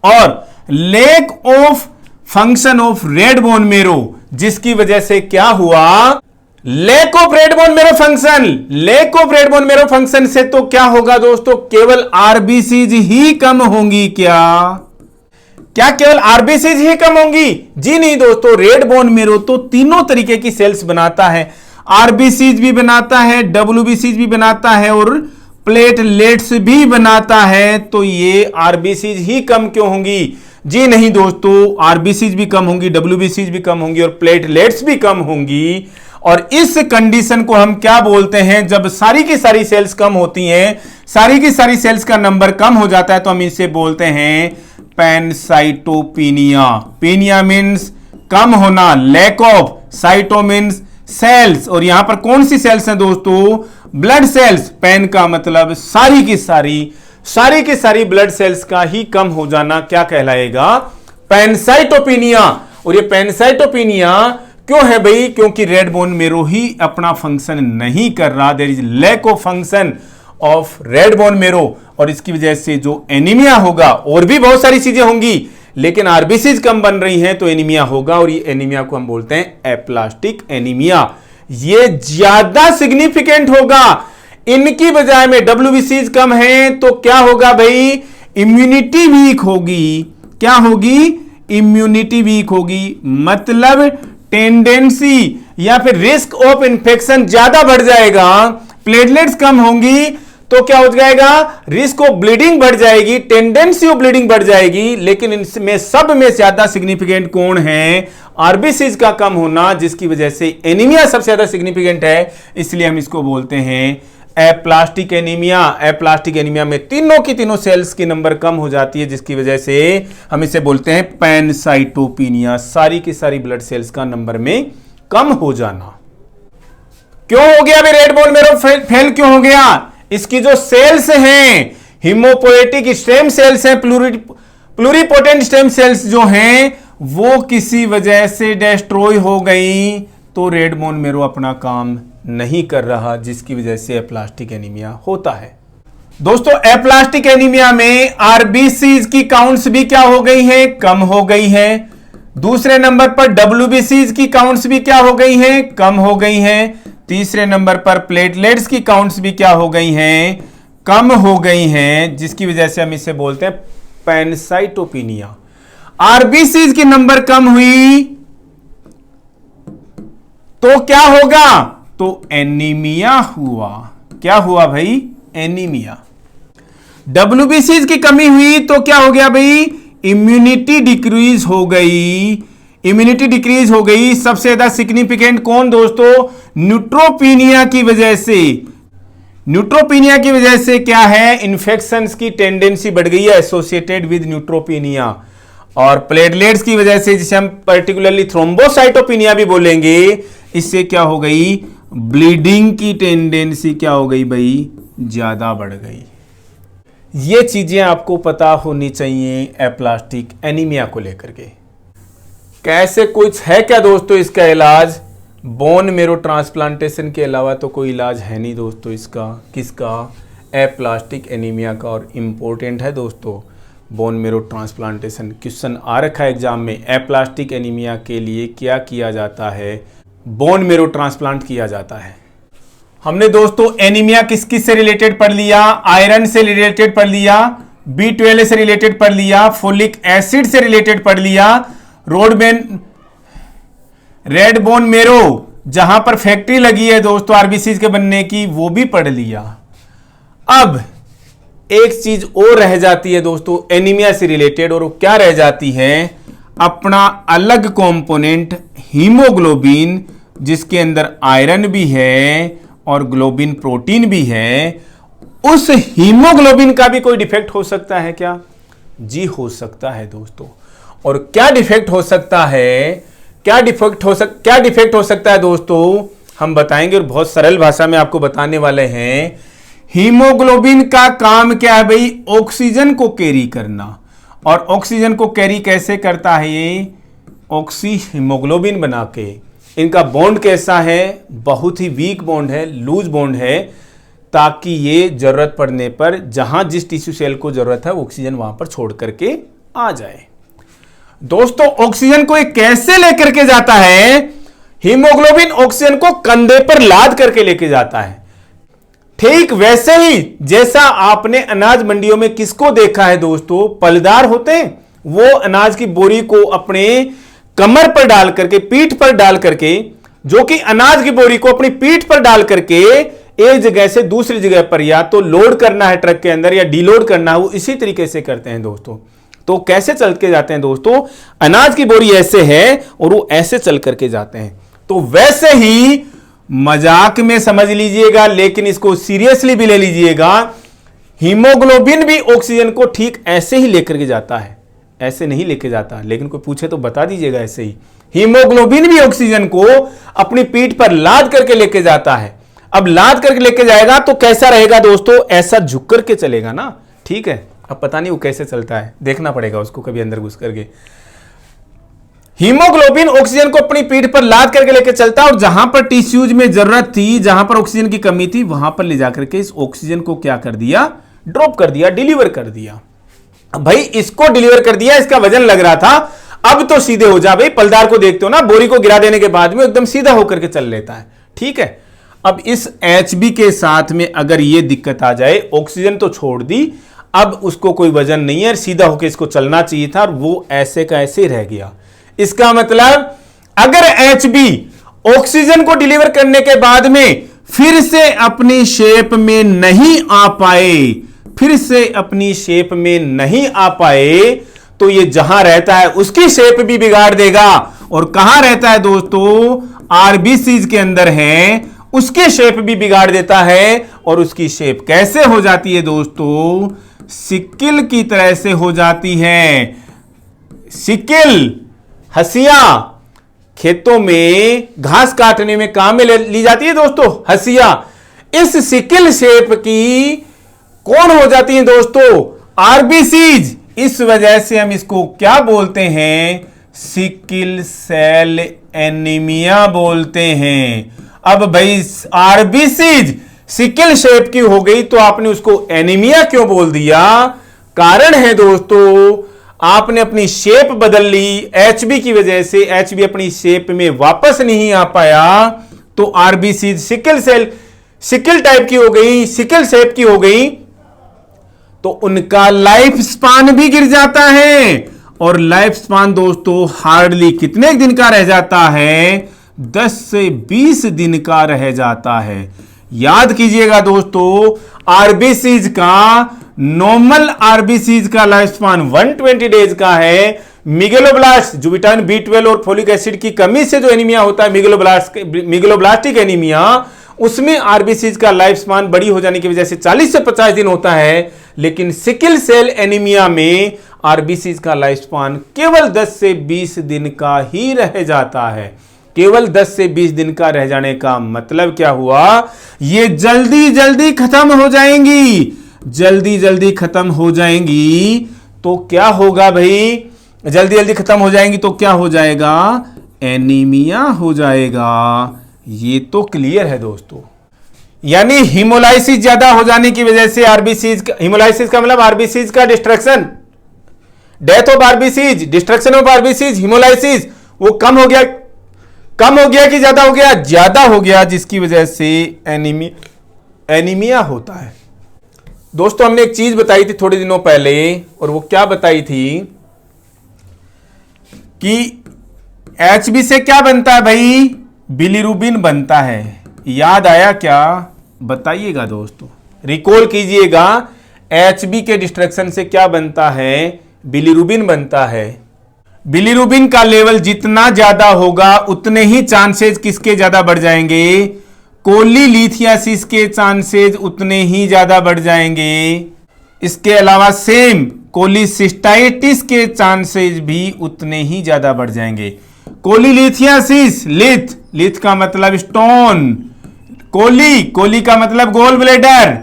और lack of function of red bone marrow, जिसकी वजह से क्या हुआ? Lack of red bone marrow function, lack of red bone marrow function से तो क्या होगा दोस्तों, केवल आरबीसीज ही कम होंगी। क्या केवल आरबीसीज ही कम होंगी? जी नहीं दोस्तों, रेड बोन मेरो तो तीनों तरीके की सेल्स बनाता है, आरबीसीज भी बनाता है, डब्ल्यूबीसीज भी बनाता है और प्लेटलेट्स भी बनाता है। तो ये आरबीसीज ही कम क्यों होंगी? जी नहीं दोस्तों, आरबीसीज भी कम होंगी, डब्ल्यूबीसीज भी कम होंगी और प्लेटलेट्स भी कम होंगी। और इस कंडीशन को हम क्या बोलते हैं? जब सारी की सारी सेल्स कम होती हैं, सारी की सारी सेल्स का नंबर कम हो जाता है, तो हम इसे बोलते हैं पैनसाइटोपिनिया। पिनिया मीन्स कम होना, lack of, cyto means cells, और यहां पर कौन सी सेल्स हैं दोस्तों? Blood cells. पैन का मतलब सारी की सारी ब्लड सेल्स का ही कम हो जाना क्या कहलाएगा? पैनसाइटोपिनिया। और ये पैनसाइटोपिनिया क्यों है भाई? क्योंकि रेड बोन मेरो ही अपना फंक्शन नहीं कर रहा, there is lack of function of red bone marrow, और इसकी वजह से जो एनीमिया होगा, और भी बहुत सारी चीजें होंगी, लेकिन आरबीसीज कम बन रही हैं तो एनीमिया होगा, और ये एनीमिया को हम बोलते हैं एप्लास्टिक एनीमिया। ये ज्यादा सिग्निफिकेंट होगा। इनकी बजाय में डब्ल्यूबीसीज कम है तो क्या होगा भाई? इम्यूनिटी वीक होगी। क्या होगी? इम्यूनिटी वीक होगी, मतलब टेंडेंसी या फिर रिस्क ऑफ इंफेक्शन ज्यादा बढ़ जाएगा। प्लेटलेट्स कम होंगी तो क्या हो जाएगा? रिस्क ऑफ ब्लीडिंग बढ़ जाएगी, टेंडेंसी ऑफ ब्लीडिंग बढ़ जाएगी। लेकिन इनमें सब में ज्यादा सिग्निफिकेंट कौन है? आरबीसीज का कम होना, जिसकी वजह से एनीमिया सबसे ज्यादा सिग्निफिकेंट है। इसलिए हम इसको बोलते हैं एप्लास्टिक एनीमिया। एप्लास्टिक एनीमिया में तीनों की तीनों सेल्स की नंबर कम हो जाती है, जिसकी वजह से हम इसे बोलते हैं पैनसाइटोपिनिया। सारी की सारी ब्लड सेल्स का नंबर में कम हो जाना। क्यों हो गया भाई रेड बोन मेरो फेल क्यों हो गया? इसकी जो सेल्स हैं, हिमोपोएटिक स्टेम सेल्स हैं, प्लूरिपोटेंट स्टेम सेल्स जो हैं, वो किसी वजह से डिस्ट्रॉय हो गई, तो रेड बोन मेरो अपना काम नहीं कर रहा, जिसकी वजह से एप्लास्टिक एनीमिया होता है। दोस्तों, एप्लास्टिक एनीमिया में आरबीसीज की काउंट्स भी क्या हो गई है? कम हो गई है। दूसरे नंबर पर डब्ल्यूबीसीज की काउंट्स भी क्या हो गई है? कम हो गई है। तीसरे नंबर पर प्लेटलेट्स की काउंट्स भी क्या हो गई हैं? कम हो गई हैं, जिसकी वजह से हम इसे बोलते हैं पैनसाइटोपिनिया। आरबीसीज की नंबर कम हुई तो क्या होगा? तो एनीमिया हुआ। क्या हुआ भाई? एनीमिया। डब्ल्यूबीसीज की कमी हुई तो क्या हो गया भाई? इम्यूनिटी डिक्रीज हो गई। इम्यूनिटी डिक्रीज हो गई। सबसे ज्यादा सिग्निफिकेंट कौन दोस्तों? न्यूट्रोपीनिया की वजह से। न्यूट्रोपीनिया की वजह से क्या है? इंफेक्शंस की टेंडेंसी बढ़ गई है एसोसिएटेड विद न्यूट्रोपीनिया। और प्लेटलेट्स की वजह से, जिसे हम पर्टिकुलरली थ्रोम्बोसाइटोपिनिया भी बोलेंगे, इससे क्या हो गई? ब्लीडिंग की टेंडेंसी क्या हो गई भाई? ज्यादा बढ़ गई। ये चीजें आपको पता होनी चाहिए एप्लास्टिक एनीमिया को लेकर के। कैसे कुछ है क्या दोस्तों इसका इलाज? बोन मेरो ट्रांसप्लांटेशन के अलावा तो कोई इलाज है नहीं दोस्तों इसका। किसका? एप्लास्टिक एनीमिया का। और इम्पोर्टेंट है दोस्तों बोन मेरो ट्रांसप्लांटेशन। क्वेश्चन आ रखा है एग्जाम में, एप्लास्टिक एनीमिया के लिए क्या किया जाता है? बोन मेरो ट्रांसप्लांट किया जाता है। हमने दोस्तों एनीमिया किस किस से रिलेटेड पढ़ लिया? आयरन से रिलेटेड पढ़ लिया, B12 से रिलेटेड पढ़ लिया, फोलिक एसिड से रिलेटेड पढ़ लिया, रेड बोन मेरो जहां पर फैक्ट्री लगी है दोस्तों आरबीसीज के बनने की, वो भी पढ़ लिया। अब एक चीज और रह जाती है दोस्तों एनीमिया से रिलेटेड, और वो क्या रह जाती है? अपना अलग कंपोनेंट हीमोग्लोबिन, जिसके अंदर आयरन भी है और ग्लोबिन प्रोटीन भी है। उस हीमोग्लोबिन का भी कोई डिफेक्ट हो सकता है क्या? जी हो सकता है दोस्तों। और क्या डिफेक्ट हो सकता है? क्या डिफेक्ट हो सकता है दोस्तों? हम बताएंगे और बहुत सरल भाषा में आपको बताने वाले हैं। हीमोग्लोबिन का काम क्या है भाई? ऑक्सीजन को कैरी करना। और ऑक्सीजन को कैरी कैसे करता है ये? ऑक्सी हीमोग्लोबिन बना के। इनका बॉन्ड कैसा है? बहुत ही वीक बॉन्ड है, लूज बॉन्ड है, ताकि ये जरूरत पड़ने पर जहां जिस टिश्यू सेल को जरूरत है ऑक्सीजन वहां पर छोड़ करके आ जाए। दोस्तों ऑक्सीजन को ये कैसे लेकर के जाता है? हीमोग्लोबिन ऑक्सीजन को कंधे पर लाद करके लेके जाता है। ठीक वैसे ही जैसा आपने अनाज मंडियों में किसको देखा है दोस्तों, पलदार होते हैं, वो अनाज की बोरी को अपने कमर पर डाल करके, पीठ पर डाल करके, जो कि अनाज की बोरी को अपनी पीठ पर डाल करके एक जगह से दूसरी जगह पर या तो लोड करना है ट्रक के अंदर या डीलोड करना है, वो इसी तरीके से करते हैं दोस्तों। तो कैसे चल के जाते हैं दोस्तों, अनाज की बोरी ऐसे है और वो ऐसे चल करके जाते हैं। तो वैसे ही मजाक में समझ लीजिएगा, लेकिन इसको सीरियसली भी ले लीजिएगा, हीमोग्लोबिन भी ऑक्सीजन को ठीक ऐसे ही लेकर के जाता है, ऐसे नहीं लेके जाता। लेकिन कोई पूछे तो बता दीजिएगा ऐसे ही हीमोग्लोबिन भी ऑक्सीजन को अपनी पीठ पर लाद करके लेके जाता है। अब लाद करके लेके जाएगा तो कैसा रहेगा दोस्तों, ऐसा झुक करके चलेगा ना, ठीक है। अब पता नहीं वो कैसे चलता है, देखना पड़ेगा उसको कभी अंदर घुस करके। हीमोग्लोबिन ऑक्सीजन को अपनी पीठ पर लाद करके लेके चलता है और जहां पर टिश्यूज में जरूरत थी, जहां पर ऑक्सीजन की कमी थी, वहां पर ले जाकर के इस ऑक्सीजन को क्या कर दिया, ड्रॉप कर दिया, डिलीवर कर दिया। भाई इसको डिलीवर कर दिया, इसका वजन लग रहा था, अब तो सीधे हो जा। भाई पलदार को देखते हो ना, बोरी को गिरा देने के बाद में एकदम सीधा होकर के चल लेता है, ठीक है। अब इस HB के साथ में अगर ये दिक्कत आ जाए, ऑक्सीजन तो छोड़ दी, अब उसको कोई वजन नहीं है, सीधा होकर इसको चलना चाहिए था और वो ऐसे का ऐसे रह गया। इसका मतलब अगर HB ऑक्सीजन को डिलीवर करने के बाद में फिर से अपनी शेप में नहीं आ पाए, फिर से अपनी शेप में नहीं आ पाए, तो ये जहां रहता है उसकी शेप भी बिगाड़ देगा। और कहां रहता है दोस्तों, आरबीसीज के अंदर है, उसकी शेप भी बिगाड़ देता है। और उसकी शेप कैसे हो जाती है दोस्तों, सिक्किल की तरह से हो जाती है। सिक्किल, हसिया, खेतों में घास काटने में काम में ली जाती है दोस्तों, हसिया। इस सिक्किल शेप की कौन हो जाती है दोस्तों, आरबीसीज। इस वजह से हम इसको क्या बोलते हैं, सिकिल सेल एनीमिया बोलते हैं। अब भाई आरबीसीज सिकिल शेप की हो गई तो आपने उसको एनीमिया क्यों बोल दिया, कारण है दोस्तों, आपने अपनी शेप बदल ली HB की वजह से, HB अपनी शेप में वापस नहीं आ पाया, तो RBCs sickle cell, sickle type की हो गई, सिकिल शेप की हो गई, तो उनका लाइफ स्पान भी गिर जाता है। और लाइफ स्पान दोस्तों हार्डली कितने दिन का रह जाता है, 10 से 20 दिन का रह जाता है। याद कीजिएगा दोस्तों, आरबीसीज का, नॉर्मल आरबीसीज का लाइफ स्पान 120 डेज का है। मिगेलोब्लास्ट, जो विटामिन B12 और फोलिक एसिड की कमी से जो एनीमिया होता है, मिगेलोब्लास्टिक एनीमिया, उसमें आरबीसीज का लाइफ स्पान बड़ी हो जाने की वजह से 40 से 50 दिन होता है। लेकिन सिकिल सेल एनीमिया में आरबीसीज का लाइफ स्पान केवल 10 से 20 दिन का ही रह जाता है। केवल 10 से 20 दिन का रह जाने का मतलब क्या हुआ, ये जल्दी जल्दी खत्म हो जाएंगी, जल्दी जल्दी खत्म हो जाएंगी। तो क्या होगा भाई, जल्दी जल्दी खत्म हो जाएंगी तो क्या हो जाएगा, एनीमिया हो जाएगा। ये तो क्लियर है दोस्तों। यानी हीमोलाइसिस ज्यादा हो जाने की वजह से आरबीसीज, हीमोलाइसिस का मतलब आरबीसीज का destruction, death of RBCs, destruction of RBCs, haemolysis, वो कम हो गया, कम हो गया कि ज्यादा हो गया, ज्यादा हो गया, जिसकी वजह से एनीमिया होता है। दोस्तों हमने एक चीज बताई थी थोड़े दिनों पहले, और वो क्या बताई थी कि HB से क्या बनता है भाई, बिलीरुबिन बनता है। याद आया क्या, बताइएगा दोस्तों, रिकॉल कीजिएगा। HB के डिस्ट्रक्शन से क्या बनता है, बिलीरुबिन बनता है। बिलीरुबिन का लेवल जितना ज्यादा होगा उतने ही चांसेस किसके ज्यादा बढ़ जाएंगे, कोलीलिथियासिस के चांसेस उतने ही ज्यादा बढ़ जाएंगे। इसके अलावा सेम कोलिसिस्टाइटिस के चांसेस भी उतने ही ज्यादा बढ़ जाएंगे। कोलीलिथियासिस, लिथ, लिथ का मतलब स्टोन, कोली, कोली का मतलब गोल ब्लेडर,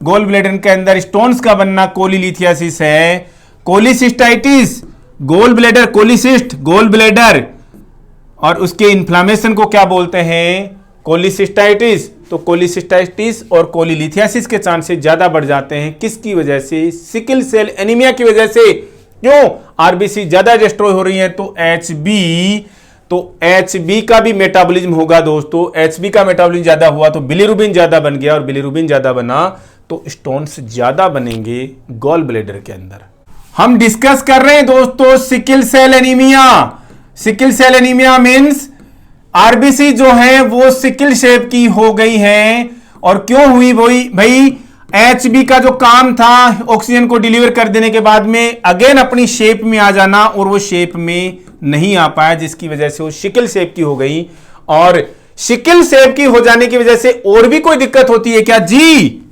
गोल ब्लेडर के अंदर स्टोन्स का बनना कोलीलिथियासिस है। Cholecystitis, gall bladder, cholecyst, gall bladder, और उसके इन्फ्लामेशन को क्या बोलते हैं, कोलिसिस्टाइटिस। तो कोलिसिस्टाइटिस और कोलीलिथियासिस के चांसेस ज्यादा बढ़ जाते हैं, किसकी वजह से, सिकिल सेल एनीमिया की वजह से। क्यों, आरबीसी ज्यादा डिस्ट्रॉय हो रही है तो HB तो HB का भी मेटाबॉलिज्म होगा दोस्तों। HB का मेटाबॉलिज्म ज्यादा हुआ तो बिलीरुबिन ज्यादा बन गया, और बिलीरुबिन ज्यादा बना तो स्टोन्स ज्यादा बनेंगे गॉल ब्लैडर के अंदर। हम डिस्कस कर रहे हैं दोस्तों sickle cell anaemia. Sickle cell anaemia means RBC जो है वो सिकल शेप की हो गई है। और क्यों हुई भाई? HB का जो काम था ऑक्सीजन को डिलीवर कर देने के बाद में अगेन अपनी शेप में आ जाना, और वो शेप में नहीं आ पाया, जिसकी वजह से वो सिकल शेप की हो गई। और सिकल शेप की हो जाने की वजह से और भी कोई दिक्कत होती है क्या जी?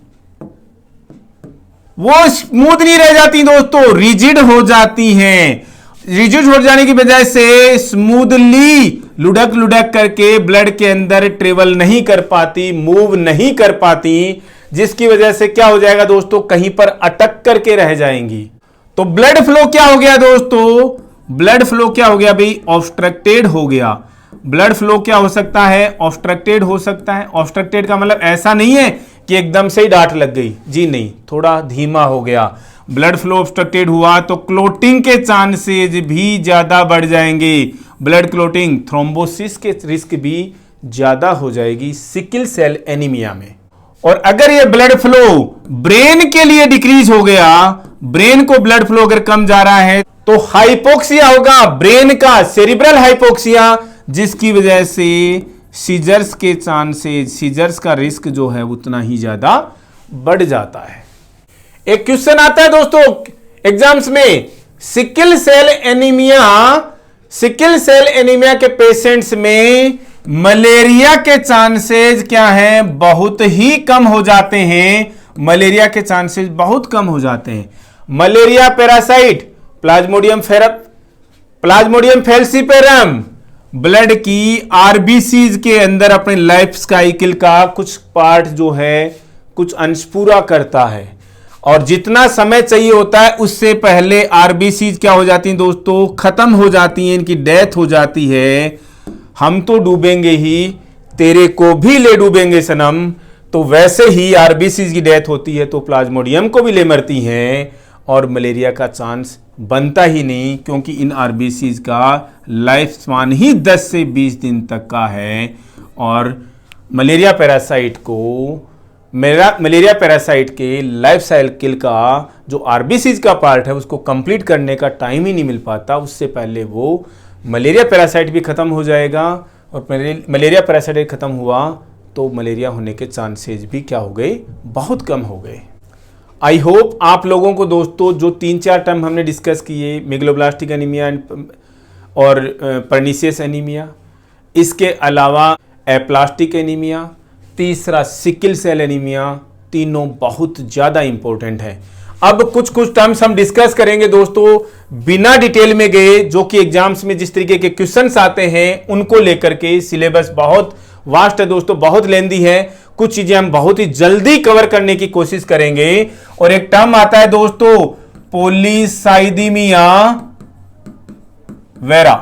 वो स्मूथ नहीं रह जाती दोस्तों, रिजिड हो जाती हैं। रिजिड हो जाने की वजह से स्मूथली लुढ़क लुढ़क करके ब्लड के अंदर ट्रेवल नहीं कर पाती, मूव नहीं कर पाती, जिसकी वजह से क्या हो जाएगा दोस्तों? कहीं पर अटक करके रह जाएंगी। तो ब्लड फ्लो क्या हो गया दोस्तों? ब्लड फ्लो क्या हो गया भाई? ऑब्स्ट्रक्टेड हो गया। ब्लड फ्लो क्या हो सकता है? ऑब्स्ट्रक्टेड हो सकता है। ऑब्स्ट्रक्टेड का मतलब ऐसा नहीं है कि एकदम से ही डांट लग गई, जी नहीं, थोड़ा धीमा हो गया। ब्लड फ्लो ऑब्स्ट्रक्टेड हुआ तो क्लोटिंग के चांसेज भी ज्यादा बढ़ जाएंगे। ब्लड क्लोटिंग, थ्रोम्बोसिस के रिस्क भी ज्यादा हो जाएगी सिकल सेल एनीमिया में। और अगर ये ब्लड फ्लो ब्रेन के लिए डिक्रीज हो गया, ब्रेन को ब्लड फ्लो अगर कम जा रहा है तो हाइपोक्सिया होगा ब्रेन का, सेरिब्रल हाइपोक्सिया, जिसकी वजह से सीजर्स के चांसेस, सीजर्स का रिस्क जो है उतना ही ज्यादा बढ़ जाता है। एक क्वेश्चन आता है दोस्तों एग्जाम्स में, सिकल सेल एनीमिया के पेशेंट्स में मलेरिया के चांसेस क्या हैं? बहुत ही कम हो जाते हैं। मलेरिया के चांसेस बहुत कम हो जाते हैं। Malaria parasite Plasmodium falciparum blood की आरबीसीज के अंदर अपने लाइफ साइकिल का कुछ पार्ट जो है, कुछ अंश पूरा करता है, और जितना समय चाहिए होता है उससे पहले आरबीसीज क्या हो जाती हैं दोस्तों? खत्म हो जाती हैं, इनकी डेथ हो जाती है। हम तो डूबेंगे ही, तेरे को भी ले डूबेंगे सनम। तो वैसे ही आरबीसीज की डेथ होती है तो प्लाज्मोडियम को भी ले मरती हैं, और मलेरिया का चांस बनता ही नहीं, क्योंकि इन आरबीसीज का लाइफ स्पान ही 10 से 20 दिन तक का है। और मलेरिया पैरासाइट के लाइफ साइकिल का जो आरबीसीज का पार्ट है उसको कंप्लीट करने का टाइम ही नहीं मिल पाता, उससे पहले वो मलेरिया पैरासाइट भी खत्म हो जाएगा। और मलेरिया पैरासाइट खत्म हुआ तो मलेरिया होने के चांसेस भी क्या हो गए? बहुत कम हो गए। आई होप आप लोगों को दोस्तों जो 3-4 टर्म हमने डिस्कस किए, मेगलोब्लास्टिक एनीमिया और पर्नीशियस एनीमिया, इसके अलावा एप्लास्टिक एनीमिया, तीसरा सिकल सेल एनीमिया, तीनों बहुत ज़्यादा इंपॉर्टेंट है। अब कुछ टर्म्स हम डिस्कस करेंगे दोस्तों बिना डिटेल में गए, जो कि एग्जाम्स में जिस तरीके के क्वेश्चंस आते हैं उनको लेकर के। सिलेबस बहुत वास्ट है दोस्तों, बहुत लेंदी है, कुछ चीजें हम बहुत ही जल्दी कवर करने की कोशिश करेंगे। और एक टर्म आता है दोस्तों पॉलीसाइदीमिया वेरा।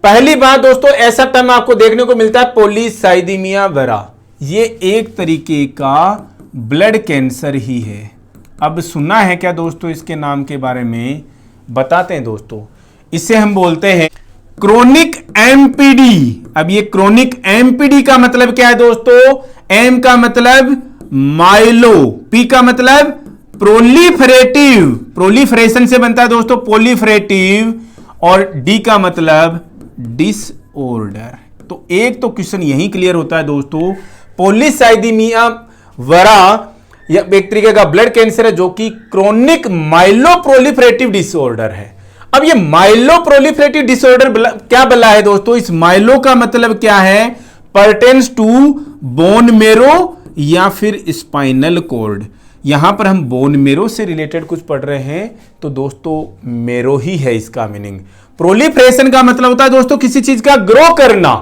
पहली बात दोस्तों, ऐसा टर्म आपको देखने को मिलता है पॉलीसाइदीमिया वेरा। ये एक तरीके का ब्लड कैंसर ही है। अब सुना है क्या दोस्तों इसके नाम के बारे में? बताते हैं दोस्तों। इसे हम बोलते हैं क्रोनिक एमपीडी। अब ये क्रोनिक एमपीडी का मतलब क्या है दोस्तों? एम का मतलब माइलो, पी का मतलब प्रोलिफरेटिव, प्रोलिफरेशन से बनता है दोस्तों प्रोलिफरेटिव, और डी का मतलब डिसऑर्डर। तो एक तो क्वेश्चन यही क्लियर होता है दोस्तों, पॉलीसाइदीमिया वेरा या एक तरीके का ब्लड कैंसर है जो कि क्रोनिक माइलोप्रोलिफरेटिव डिसऑर्डर है। अब ये माइलोप्रोलिफरेटिव डिसऑर्डर क्या बला है दोस्तों? इस माइलो का मतलब क्या है? परटेंस टू बोन मेरो या फिर स्पाइनल कॉर्ड। यहां पर हम बोन मेरो से रिलेटेड कुछ पढ़ रहे हैं तो दोस्तों मेरो ही है इसका मीनिंग। प्रोलिफरेशन का मतलब होता है दोस्तों किसी चीज का ग्रो करना।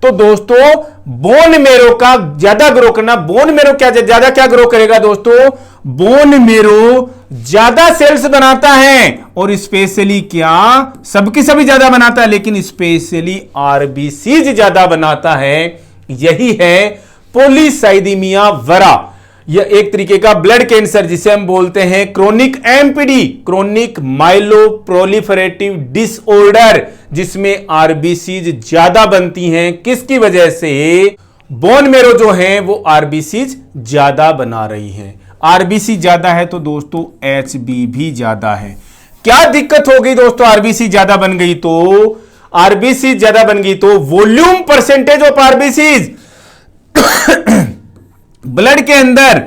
तो दोस्तों बोन मेरो का ज्यादा ग्रो करना। बोन मेरो क्या ज्यादा क्या ग्रो करेगा दोस्तों? बोन मेरो ज्यादा सेल्स बनाता है, और स्पेशली क्या सबकी सभी ज्यादा बनाता है, लेकिन स्पेशली आरबीसीज ज्यादा बनाता है। यही है पॉलीसाइदीमिया वेरा। यह एक तरीके का ब्लड कैंसर जिसे हम बोलते हैं chronic MPD, chronic myeloproliferative disorder, जिसमें आरबीसीज ज्यादा बनती हैं। किसकी वजह से? बोन मेरो जो है वो आरबीसीज ज्यादा बना रही हैं। आरबीसी ज्यादा है तो दोस्तों एचबी भी ज्यादा है। क्या दिक्कत हो गई दोस्तों? आरबीसी ज्यादा बन गई तो, आरबीसी ज्यादा बन गई तो volume percentage of RBCs blood के अंदर,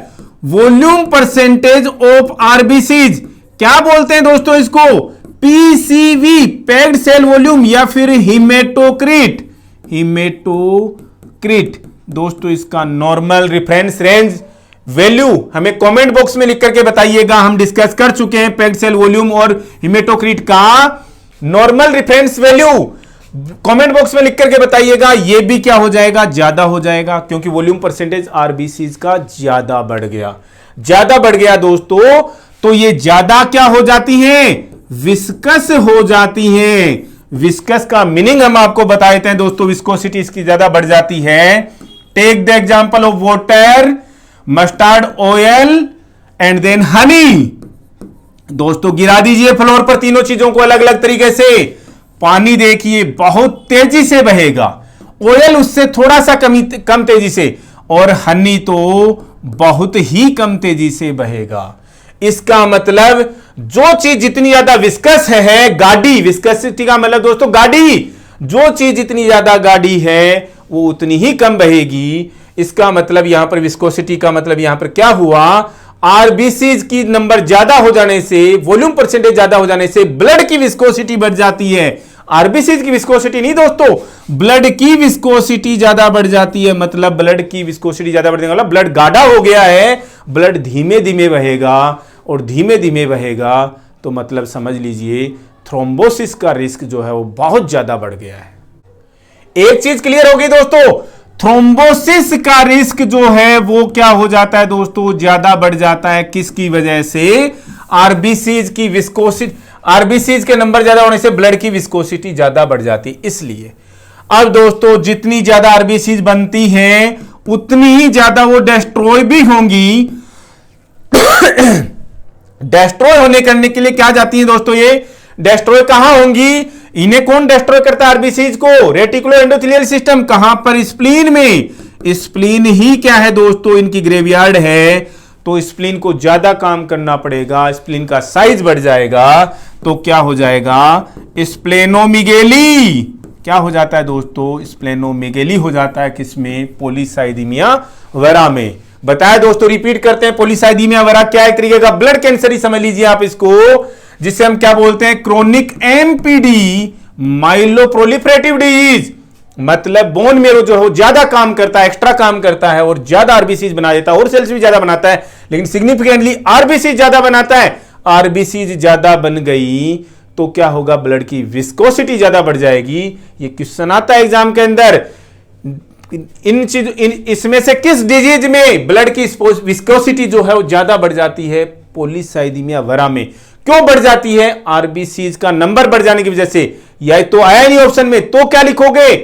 वॉल्यूम परसेंटेज ऑफ आरबीसीज क्या बोलते हैं दोस्तों इसको? पीसीवी, पैक्ड सेल वॉल्यूम, या फिर हिमेटोक्रिट। हिमेटोक्रिट दोस्तों इसका नॉर्मल रेफरेंस रेंज वैल्यू हमें कमेंट बॉक्स में लिख करके बताइएगा। हम डिस्कस कर चुके हैं पैक्ड सेल वॉल्यूम और हिमेटोक्रिट का normal reference value. Comment box में लिख करके बताइएगा। ये भी क्या हो जाएगा? ज्यादा हो जाएगा, क्योंकि वॉल्यूम परसेंटेज आरबीसीज का ज्यादा बढ़ गया, ज्यादा बढ़ गया दोस्तों। तो ये ज्यादा क्या हो जाती हैं? विस्कस हो जाती हैं। विस्कस का मीनिंग हम आपको बता देते हैं दोस्तों। विस्कोसिटी इसकी ज्यादा बढ़ जाती है। Take the example of water, mustard oil and then honey. दोस्तों गिरा दीजिए फ्लोर पर तीनों चीजों को अलग अलग तरीके से। पानी देखिए बहुत तेजी से बहेगा, ऑयल उससे थोड़ा सा कम तेजी से, और हनी तो बहुत ही कम तेजी से बहेगा। इसका मतलब जो चीज जितनी ज्यादा विस्कस है, गाड़ी, विस्कसिटी का मतलब दोस्तों गाड़ी, जो चीज जितनी ज्यादा गाड़ी है वो उतनी ही कम बहेगी। इसका मतलब यहां पर विस्कोसिटी का मतलब यहां पर क्या हुआ? आरबीसीज की नंबर ज्यादा हो जाने से, वॉल्यूम परसेंटेज ज्यादा हो जाने से ब्लड की विस्कोसिटी बढ़ जाती है। आरबीसीज की विस्कोसिटी नहीं दोस्तों, ब्लड की विस्कोसिटी ज्यादा बढ़ जाती है। मतलब ब्लड की विस्कोसिटी ज्यादा बढ़ने वाला, ब्लड गाढ़ा हो गया है, ब्लड धीमे धीमे बहेगा, और धीमे धीमे बहेगा तो मतलब समझ लीजिए थ्रोम्बोसिस का रिस्क जो है वो बहुत ज्यादा बढ़ गया है। एक चीज क्लियर होगी दोस्तों, थ्रोम्बोसिस का रिस्क जो है वो क्या हो जाता है दोस्तों? ज्यादा बढ़ जाता है। किसकी वजह से? आरबीसीज की विस्कोसिटी, आरबीसीज के नंबर ज्यादा होने से ब्लड की विस्कोसिटी ज्यादा बढ़ जाती है। इसलिए अब दोस्तों जितनी ज्यादा आरबीसीज बनती हैं उतनी ही ज्यादा वो डिस्ट्रॉय भी होंगी। डिस्ट्रॉय होने करने के लिए क्या जाती हैं दोस्तों? ये डिस्ट्रॉय कहां होंगी? इन्हें कौन डिस्ट्रॉय करता है? आरबीसीज को। Reticulo endothelial system. कहां पर? स्प्लीन में। स्प्लीन ही क्या है दोस्तों? इनकी ग्रेवयार्ड है। तो स्प्लीन को ज्यादा काम करना पड़ेगा, स्प्लीन का साइज बढ़ जाएगा, तो क्या हो जाएगा? स्प्लेनोमेगेली। क्या हो जाता है दोस्तों? स्प्लेनोमेगेली हो जाता है किसमें? पॉलीसाइथीमिया वरा में। बताया दोस्तों, रिपीट करते हैं। पॉलीसाइथीमिया वरा क्या एक तरीके का ब्लड कैंसर ही समझ लीजिए आप इसको, जिसे हम क्या बोलते हैं? Chronic MPD, myeloproliferative disease. मतलब बोन मेरो जो है ज्यादा काम करता है, एक्स्ट्रा काम करता है और ज्यादा आरबीसीज बना देता है, और सेल्स भी ज्यादा बनाता है, लेकिन सिग्निफिकेंटली आरबीसी ज्यादा बनाता है। आरबीसीज ज्यादा बन गई तो क्या होगा? ब्लड की विस्कोसिटी ज्यादा बढ़ जाएगी। ये क्वेश्चन आता है एग्जाम के अंदर। इसमें से किस डिजीज में ब्लड की विस्कोसिटी जो है वो ज्यादा बढ़ जाती है? पॉलीसाइथीमिया वरा में। क्यों बढ़ जाती है? आरबीसीज का नंबर बढ़ जाने की वजह से। या तो आया नहीं ऑप्शन में, तो क्या लिखोगे?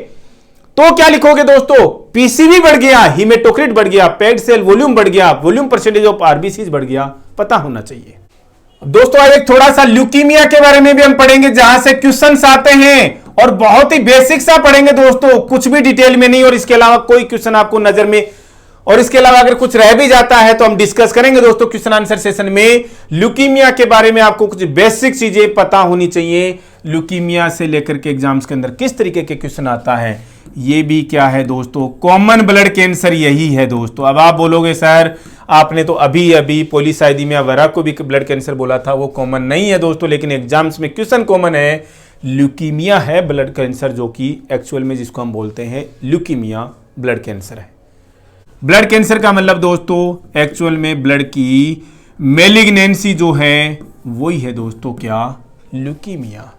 तो क्या लिखोगे दोस्तों? पीसीवी बढ़ गया, हिमेटोक्रिट बढ़ गया, पैक्ड सेल वॉल्यूम बढ़ गया, वॉल्यूम परसेंटेज ऑफ आरबीसीज बढ़ गया। पता होना चाहिए दोस्तों। आज एक थोड़ा सा ल्यूकीमिया के बारे में भी हम पढ़ेंगे, जहां से क्वेश्चंस आते हैं, और बहुत ही बेसिक सा पढ़ेंगे दोस्तों, कुछ भी डिटेल में नहीं। और इसके अलावा कोई क्वेश्चन आपको नजर में, और इसके अलावा अगर कुछ रह भी जाता है तो हम डिस्कस करेंगे दोस्तों क्वेश्चन आंसर सेशन में। ल्यूकीमिया के बारे में आपको कुछ बेसिक चीजें पता होनी चाहिए। ल्यूकीमिया से लेकर के एग्जाम्स के अंदर किस तरीके के क्वेश्चन आता है, ये भी क्या है दोस्तों? कॉमन ब्लड कैंसर यही है दोस्तों। अब आप बोलोगे सर आपने तो अभी अभी पॉलीसाइथीमिया वरा को भी ब्लड कैंसर बोला था, वो कॉमन नहीं है दोस्तों, लेकिन एग्जाम्स में क्वेश्चन कॉमन है। ल्यूकीमिया है ब्लड कैंसर, जो कि एक्चुअल में जिसको हम बोलते हैं ल्यूकीमिया ब्लड कैंसर है। ब्लड कैंसर का मतलब दोस्तों एक्चुअल में ब्लड की मेलिग्नेंसी जो है वही है दोस्तों क्या? ल्यूकीमिया।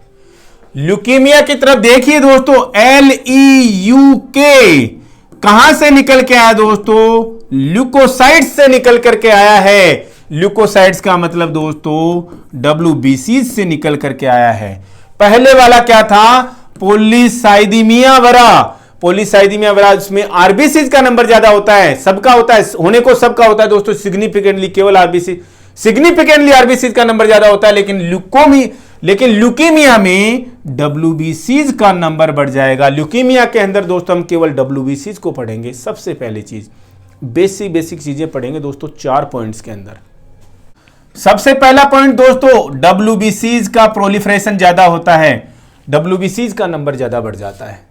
ल्यूकीमिया की तरफ देखिए दोस्तों, LEUK कहां से निकल के आया दोस्तों? ल्यूकोसाइट्स से निकल करके आया है। ल्यूकोसाइट्स का मतलब दोस्तों WBC से निकल करके आया है। पहले वाला क्या था? पॉलीसाइथीमिया वरा। पॉलीसाइथीमिया वेरास में आरबीसी का नंबर ज्यादा होता है, सबका होता है, होने को सबका होता है दोस्तों, सिग्निफिकेंटली केवल आरबीसी, सिग्निफिकेंटली आरबीसी का नंबर ज्यादा होता है, लेकिन ल्यूकीमिया में डब्ल्यूबीसीज का नंबर बढ़ जाएगा। ल्यूकीमिया के अंदर दोस्तों हम केवल डब्ल्यूबीसीज को पढ़ेंगे। सबसे पहली चीज बेसिक चीजें पढ़ेंगे दोस्तों 4 पॉइंट्स के अंदर। सबसे पहला पॉइंट दोस्तों, डब्ल्यूबीसीज का प्रोलिफरेशन ज्यादा होता है, डब्ल्यूबीसीज का नंबर ज्यादा बढ़ जाता है।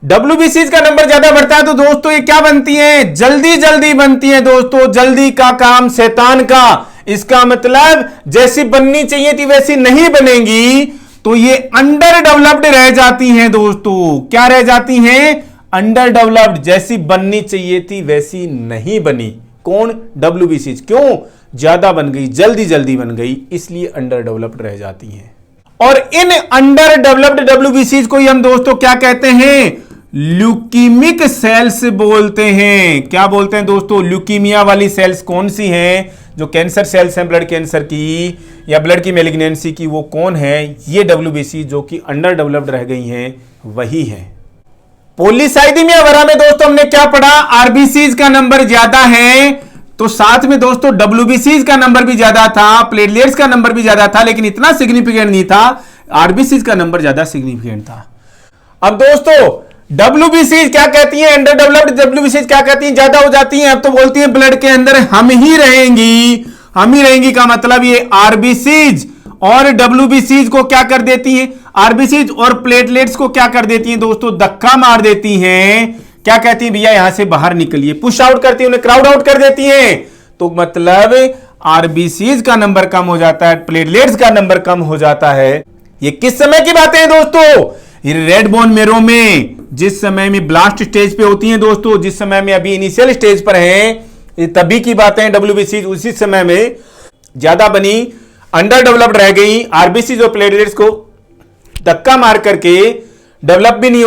डब्ल्यूबीसीज का नंबर ज्यादा बढ़ता है तो दोस्तों ये क्या बनती है, जल्दी बनती है दोस्तों, जल्दी का काम शैतान का। इसका मतलब जैसी बननी चाहिए थी वैसी नहीं बनेंगी, तो ये अंडर डेवलप्ड रह जाती हैं दोस्तों। क्या रह जाती हैं, अंडर डेवलप्ड, जैसी बननी चाहिए थी वैसी नहीं बनी। कौन, डब्ल्यूबीसीज। क्यों, ज्यादा बन गई, जल्दी बन गई, इसलिए अंडर डेवलप्ड रह जाती हैं। और इन अंडर डेवलप्ड डब्ल्यूबीसीज को ही हम दोस्तों क्या कहते हैं, ल्यूकीमिक सेल्स बोलते हैं। क्या बोलते हैं दोस्तों, ल्यूकीमिया वाली सेल्स कौन सी हैं, जो कैंसर सेल्स हैं ब्लड कैंसर की या ब्लड की मैलिग्नेंसी की, वो कौन है, ये डब्ल्यूबीसी जो कि अंडर डेवलप्ड रह गई हैं वही है। पॉलीसाइथीमिया वेरा में दोस्तों हमने क्या पढ़ा, आरबीसीज का नंबर ज्यादा है, तो साथ में दोस्तों डब्ल्यूबीसीज का नंबर भी ज्यादा था, प्लेटलेट्स का नंबर भी ज्यादा था, लेकिन इतना सिग्निफिकेंट नहीं था, आरबीसीज का नंबर ज्यादा सिग्निफिकेंट था। अब दोस्तों डब्ल्यूबीसीज क्या कहती हैं, अंडर डेवलप्ड डब्ल्यूबीसीज क्या कहती हैं, ज्यादा हो जाती हैं। अब तो बोलती हैं ब्लड के अंदर हम ही रहेंगी का मतलब ये आरबीसीज और डब्ल्यूबीसीज को क्या कर देती हैं, आरबीसीज और प्लेटलेट्स को क्या कर देती हैं दोस्तों, धक्का मार देती हैं। क्या कहती हैं, भैया यहां से बाहर निकलिए, पुश आउट करती हैं, उन्हें क्राउड आउट कर देती हैं। तो मतलब आरबीसीज का नंबर कम हो जाता है, प्लेटलेट्स का नंबर कम हो जाता है। ये किस समय की बातें हैं दोस्तों, रेड बोन मेरो में जिस समय में ब्लास्ट स्टेज पे होती हैं दोस्तों, जिस समय में अभी इनिशियल स्टेज पर हैं, तभी की बातें। डब्ल्यूबीसी उसी समय में ज्यादा बनी, अंडर डेवलप्ड रह गई, आरबीसी और प्लेटलेट्स को धक्का मार करके डेवलप भी नहीं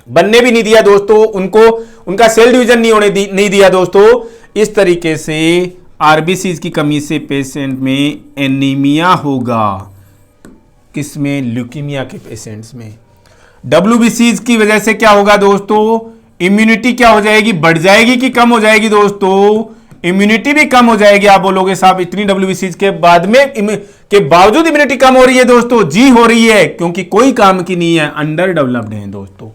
बनने भी नहीं दिया दोस्तों, उनका सेल डिवीजन नहीं दिया दोस्तों। इस तरीके से आरबीसी की कमी से पेशेंट में एनीमिया होगा। किसमें, ल्यूकीमिया के पेशेंट्स में। डब्ल्यूबीसीज की वजह से क्या होगा दोस्तों, इम्यूनिटी क्या हो जाएगी, बढ़ जाएगी कि कम हो जाएगी दोस्तों, इम्यूनिटी भी कम हो जाएगी। आप बोलोगे साहब इतनी डब्ल्यूबीसीज के बावजूद इम्यूनिटी कम हो रही है दोस्तों, जी हो रही है, क्योंकि कोई काम की नहीं है, अंडर डेवलप्ड है दोस्तों।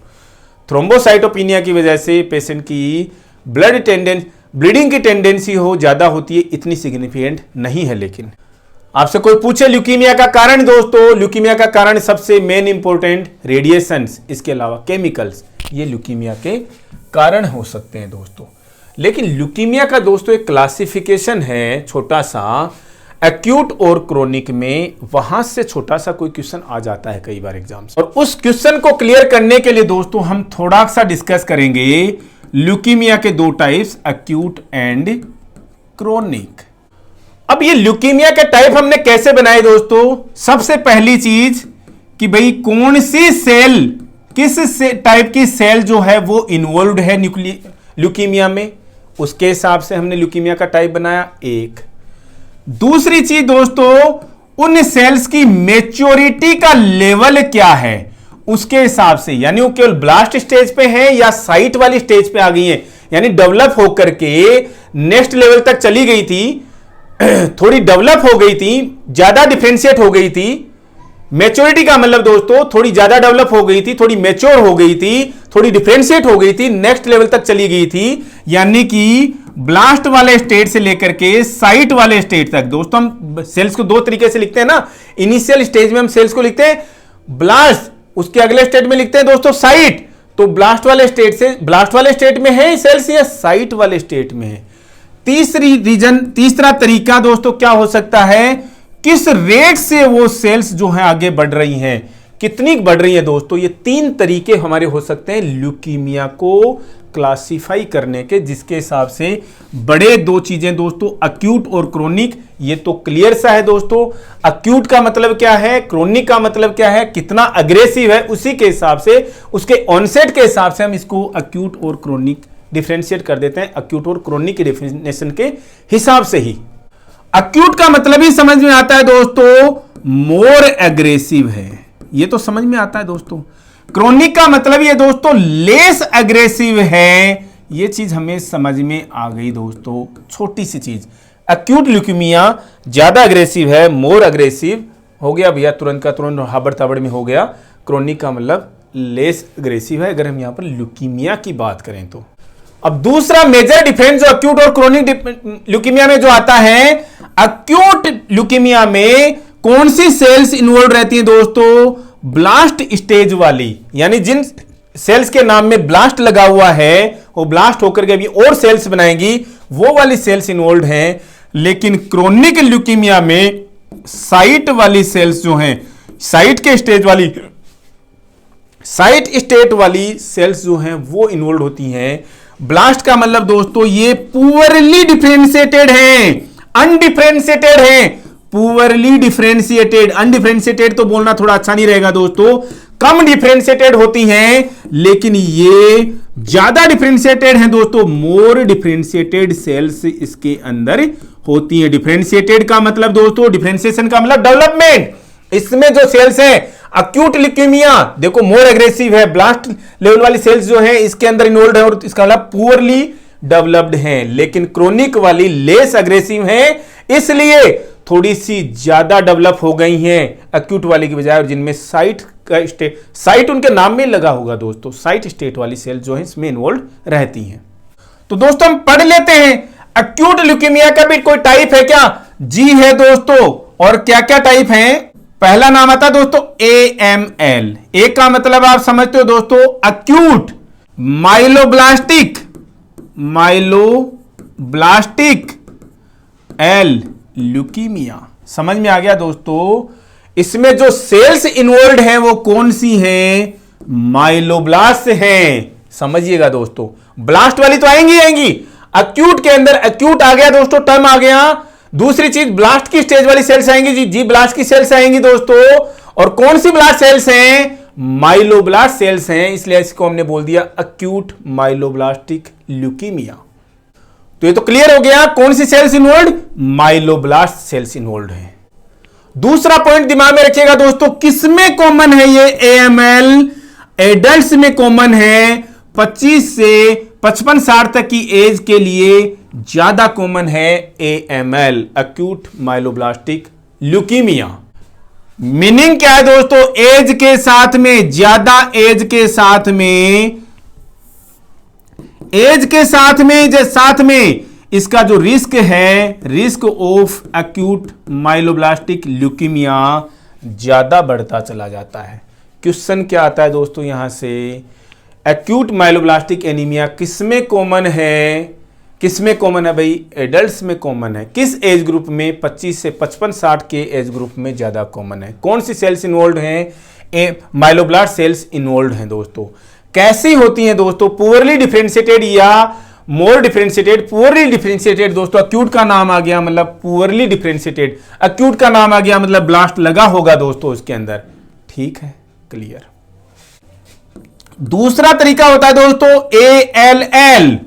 थ्रोम्बोसाइटोपिनिया की वजह से पेशेंट की ब्लीडिंग की टेंडेंसी ज्यादा होती है, इतनी सिग्निफिकेंट नहीं है। लेकिन आपसे कोई पूछे ल्यूकीमिया का कारण दोस्तों, ल्यूकीमिया का कारण सबसे मेन इंपॉर्टेंट रेडिएशंस, इसके अलावा केमिकल्स, ये ल्यूकीमिया के कारण हो सकते हैं दोस्तों। लेकिन ल्यूकीमिया का दोस्तों एक क्लासिफिकेशन है छोटा सा, एक्यूट और क्रोनिक में, वहां से छोटा सा कोई क्वेश्चन आ जाता है कई बार एग्जाम्स, और उस क्वेश्चन को क्लियर करने के लिए दोस्तों हम थोड़ा सा डिस्कस करेंगे ल्यूकीमिया के 2 टाइप्स, एक्यूट एंड क्रोनिक। अब ये ल्यूकीमिया के टाइप हमने कैसे बनाए दोस्तों, सबसे पहली चीज कि भाई कौन सी सेल, किस टाइप की सेल जो है वो इन्वॉल्व्ड है ल्यूकीमिया में, उसके हिसाब से हमने ल्यूकीमिया का टाइप बनाया एक। दूसरी चीज दोस्तों, उन सेल्स की मैच्योरिटी का लेवल क्या है, उसके हिसाब से, यानी वो केवल ब्लास्ट स्टेज पे है या साइट वाली स्टेज पे आ गई है, यानी डेवलप होकर के नेक्स्ट लेवल तक चली गई थी, थोड़ी डेवलप हो गई थी, ज्यादा डिफरेंशिएट हो गई थी। मैच्योरिटी का मतलब दोस्तों थोड़ी ज्यादा डेवलप हो गई थी, थोड़ी मैच्योर हो गई थी, थोड़ी डिफरेंशिएट हो गई थी, नेक्स्ट लेवल तक चली गई थी, यानी कि ब्लास्ट वाले स्टेट से लेकर के साइट वाले स्टेट तक। दोस्तों हम सेल्स को 2 तरीके से लिखते हैं ना, इनिशियल स्टेज में हम सेल्स को लिखते हैं ब्लास्ट, उसके अगले स्टेट में लिखते हैं दोस्तों साइट। तो ब्लास्ट वाले स्टेट में है सेल्स या साइट वाले स्टेट में है। तीसरा तरीका दोस्तों क्या हो सकता है, किस रेट से वो सेल्स जो है आगे बढ़ रही हैं, कितनी बढ़ रही है दोस्तों। ये 3 तरीके हमारे हो सकते हैं ल्यूकीमिया को क्लासिफाई करने के, जिसके हिसाब से बड़े 2 चीजें दोस्तों, एक्यूट और क्रोनिक, ये तो क्लियर सा है दोस्तों। एक्यूट का मतलब क्या है, क्रोनिक का मतलब क्या है, कितना अग्रेसिव है, उसी के हिसाब से, उसके ऑनसेट के हिसाब से हम इसको एक्यूट और क्रोनिक डिफरेंशिएट कर देते हैं, एक्यूट और क्रोनिक की डेफिनेशन के हिसाब से ही। एक्यूट का मतलब ही समझ में आता है दोस्तों, मोर एग्रेसिव है, ये तो समझ में आता है दोस्तों। क्रोनिक का मतलब ये दोस्तों लेस अग्रेसिव है। ये चीज हमें समझ में आ गई दोस्तों, छोटी सी चीज। एक्यूट ल्यूकीमिया ज्यादा अग्रेसिव है, मोर अग्रेसिव हो गया भैया, तुरंत का तुरंत हाबड़ ताबड़ में हो गया। क्रोनिक का मतलब लेस अग्रेसिव है, अगर हम यहां पर ल्यूकीमिया की बात करें तो। अब दूसरा मेजर डिफरेंस जो एक्यूट और क्रोनिक ल्यूकीमिया में जो आता है, एक्यूट ल्यूकीमिया में कौन सी सेल्स इन्वॉल्व रहती हैं दोस्तों? ब्लास्ट स्टेज वाली, यानी जिन सेल्स के नाम में ब्लास्ट लगा हुआ है वो ब्लास्ट होकर के भी और सेल्स बनाएंगी, वो वाली सेल्स इन्वॉल्व हैं। लेकिन क्रोनिक ल्यूकीमिया में साइट वाली सेल्स जो हैं, साइट स्टेट वाली सेल्स जो हैं वो इन्वॉल्व होती हैं। ब्लास्ट का मतलब दोस्तों ये पुअरली डिफरेंशिएटेड हैं, अनडिफरेंशिएटेड हैं, पुअरली डिफरेंशिएटेड। अनडिफरेंशिएटेड तो बोलना थोड़ा अच्छा नहीं रहेगा दोस्तों, कम डिफरेंशिएटेड होती हैं, लेकिन ये ज्यादा डिफरेंशिएटेड हैं दोस्तों। मोर डिफरेंशिएटेड सेल्स इसके अंदर होती हैं। डिफरेंशिएटेड का मतलब दोस्तों, डिफरेंशिएशन का मतलब डेवलपमेंट। इसमें जो सेल्स हैं एक्यूट ल्यूकीमिया देखो मोर एग्रेसिव है, ब्लास्ट लेवल वाली सेल्स जो है इसके अंदर इन्वॉल्व है और इसका मतलब पुअरली डेवलप्ड है। लेकिन क्रोनिक वाली लेस अग्रेसिव है, इसलिए थोड़ी सी ज्यादा डेवलप हो गई हैं एक्यूट वाली की बजाय, और जिनमें साइट उनके नाम में लगा होगा दोस्तों, साइट स्टेट वाली सेल जो है इसमें इन्वॉल्व रहती हैं। तो दोस्तों हम पढ़ लेते हैं एक्यूट ल्यूकीमिया का भी कोई टाइप है क्या? जी है दोस्तों। और क्या क्या टाइप है? पहला नाम आता है दोस्तों AML। ए का मतलब आप समझते हो दोस्तों एक्यूट माइलोब्लास्टिक एल ल्यूकीमिया। समझ में आ गया दोस्तों? इसमें जो सेल्स इन्वॉल्व हैं वो कौन सी हैं? माइलोब्लास्ट हैं। समझिएगा दोस्तों, ब्लास्ट वाली तो आएंगी एक्यूट के अंदर। एक्यूट आ गया दोस्तों, टर्म आ गया। दूसरी चीज ब्लास्ट की स्टेज वाली सेल्स आएंगी जी, ब्लास्ट की सेल्स आएंगी दोस्तों। और कौन सी ब्लास्ट सेल्स हैं? माइलोब्लास्ट सेल्स हैं, इसलिए इसको हमने बोल दिया एक्यूट माइलोब्लास्टिक ल्यूकीमिया। तो ये तो क्लियर हो गया कौन सी cells involve? Myeloblast cells involve है। दूसरा पॉइंट दिमाग में रखिएगा दोस्तों, किसमें कॉमन है ये AML? एडल्ट्स में कॉमन है, 25 से 55-60 तक की एज के लिए ज्यादा कॉमन है AML, acute myeloblastic leukaemia. Meaning क्या है दोस्तों? एज के साथ में, ज्यादा एज के साथ में इसका जो रिस्क है, risk of acute myeloblastic leukaemia ज्यादा बढ़ता चला जाता है। क्वेश्चन क्या आता है दोस्तों यहां से? एक्यूट माइलोब्लास्टिक एनीमिया किसमें कॉमन है? किसमें कॉमन है भाई? एडल्ट्स में कॉमन है। किस एज ग्रुप में? 25 से 55-60 के एज ग्रुप में ज्यादा कॉमन है। कौन सी सेल्स इन्वॉल्व हैं? माइलोब्लास्ट सेल्स इन्वॉल्व हैं दोस्तों। कैसी होती हैं दोस्तों? पुअरली डिफरेंशिएटेड या मोर डिफरेंशिएटेड? पुअरली डिफरेंशिएटेड दोस्तों, एक्यूट का नाम आ गया मतलब पुअरली डिफरेंशिएटेड, एक्यूट का नाम आ गया मतलब ब्लास्ट लगा होगा दोस्तों उसके अंदर। ठीक है, क्लियर। दूसरा तरीका होता है दोस्तों ALL।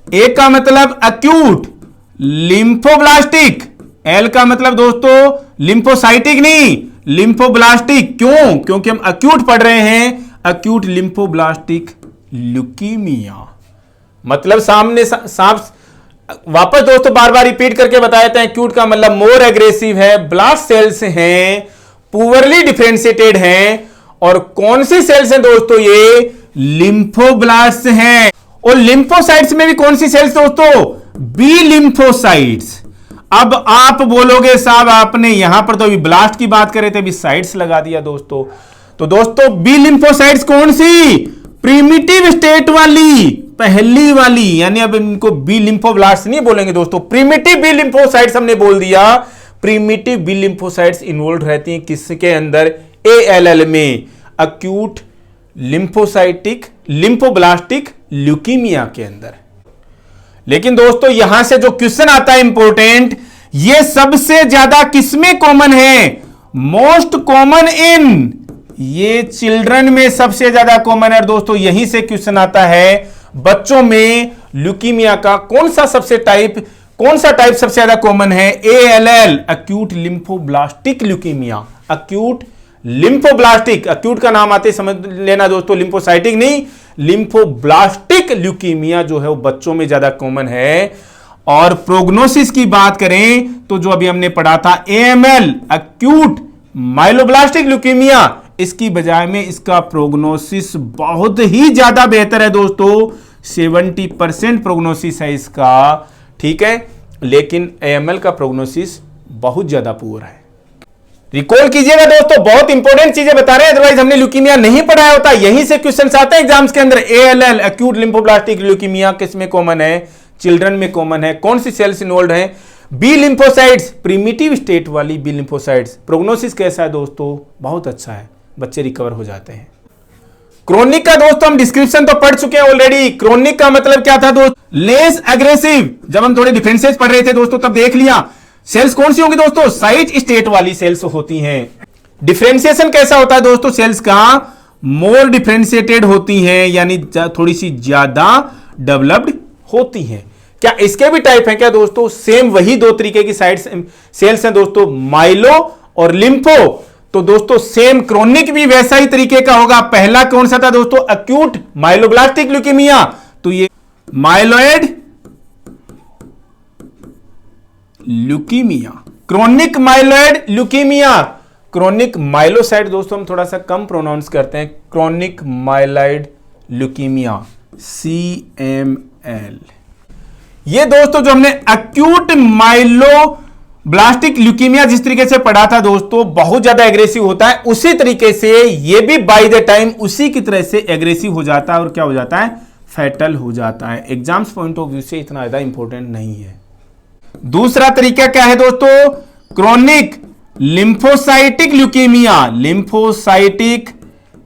ए का मतलब एक्यूट लिम्फोब्लास्टिक, एल का मतलब दोस्तों लिम्फोसाइटिक नहीं, लिम्फोब्लास्टिक। क्यों? क्योंकि हम एक्यूट पढ़ रहे हैं, एक्यूट लिम्फोब्लास्टिक ल्यूकीमिया। मतलब सामने वापस दोस्तों बार बार रिपीट करके बता देते हैं, एक्यूट का मतलब मोर एग्रेसिव है, ब्लास्ट सेल्स हैं, पुअरली डिफरेंशिएटेड हैं। और कौन सी सेल्स हैं दोस्तों? ये लिम्फोब्लास्ट हैं। और लिम्फोसाइट्स में भी कौन सी सेल्स दोस्तों? B lymphocytes. अब आप बोलोगे साहब आपने यहां पर तो अभी ब्लास्ट की बात करे थे, अभी साइट्स लगा दिया दोस्तों। तो दोस्तों बी लिम्फोसाइट्स कौन सी? प्रिमिटिव स्टेट वाली, पहली वाली, यानी अब इनको बी लिम्फोब्लास्ट नहीं बोलेंगे दोस्तों, प्रिमिटिव बी लिम्फोसाइट्स हमने बोल दिया। प्रिमिटिव बी लिम्फोसाइट्स इन्वॉल्व रहती हैं किसके अंदर? ALL में, एक्यूट लिम्फोसाइटिक लिम्फोब्लास्टिक ल्यूकीमिया के अंदर। लेकिन दोस्तों यहां से जो क्वेश्चन आता है इंपॉर्टेंट, ये सबसे ज्यादा किसमें कॉमन है? मोस्ट कॉमन इन, ये चिल्ड्रन में सबसे ज्यादा कॉमन है दोस्तों। यहीं से क्वेश्चन आता है बच्चों में ल्यूकीमिया का कौन सा टाइप सबसे ज्यादा कॉमन है? ALL, acute lymphoblastic leukaemia, acute lymphoblastic, acute का नाम आते समझ लेना दोस्तों, लिम्फोसाइटिक नहीं, लिम्फोब्लास्टिक ल्यूकीमिया जो है वो बच्चों में ज्यादा कॉमन है। और प्रोग्नोसिस की बात करें तो जो अभी हमने पढ़ा था AML, एक्यूट माइलोब्लास्टिक ल्यूकीमिया, इसकी बजाय में इसका प्रोग्नोसिस बहुत ही ज्यादा बेहतर है दोस्तों, 70% प्रोग्नोसिस है इसका, ठीक है। लेकिन AML का प्रोग्नोसिस बहुत ज्यादा पुअर है। रिकॉल कीजिएगा दोस्तों, बहुत इंपॉर्टेंट चीजें बता रहे हैं, अदरवाइज हमने ल्यूकीमिया नहीं पढ़ाया होता। यहीं से क्वेश्चंस आते हैं एग्जाम्स के अंदर। ALL, एक्यूट लिम्फोब्लास्टिक ल्यूकीमिया, किस में कॉमन है? चिल्ड्रन में कॉमन है। कौन सी सेल्स इन्वॉल्व हैं? बी लिम्फोसाइट्स, प्रिमिटिव स्टेट वाली बी लिम्फोसाइट्स। प्रोग्नोसिस कैसा है दोस्तों? बहुत अच्छा है, बच्चे रिकवर हो जाते हैं। क्रोनिक का दोस्तों हम डिस्क्रिप्शन तो पढ़ चुके हैं ऑलरेडी। क्रोनिक का मतलब क्या था दोस्त? Less aggressive. जब हम थोड़े डिफरेंसेस पढ़ रहे थे दोस्तों तब देख लिया। सेल्स कौन सी होंगी दोस्तों? साइट स्टेट वाली सेल्स होती हैं। डिफरेंशिएशन कैसा होता है दोस्तों? सेल्स का मोर डिफरेंशिएटेड होती हैं, यानी थोड़ी सी ज्यादा डेवलप्ड होती हैं। क्या इसके भी टाइप हैं क्या दोस्तों? सेम वही दो तरीके की साइड सेल्स हैं दोस्तों, माइलो और लिम्फो। तो दोस्तों सेम क्रोनिक भी वैसा ही तरीके का होगा। पहला कौन सा था दोस्तों? Acute myeloblastic leukaemia. तो ये myeloid leukaemia, chronic myeloid leukaemia, chronic myelocyte दोस्तों हम थोड़ा सा कम प्रोनाउंस करते हैं, क्रोनिक माइलोइड ल्यूकीमिया, CML। ये दोस्तों जो हमने एक्यूट माइलोब्लास्टिक ल्यूकीमिया जिस तरीके से पढ़ा था दोस्तों, बहुत ज्यादा एग्रेसिव होता है, उसी तरीके से ये भी बाय द टाइम उसी की तरह से एग्रेसिव हो जाता है और क्या हो जाता है? फैटल हो जाता है। एग्जाम्स पॉइंट ऑफ व्यू से इतना ज्यादा इंपॉर्टेंट नहीं है। दूसरा तरीका क्या है दोस्तों? Chronic lymphocytic leukaemia. Lymphocytic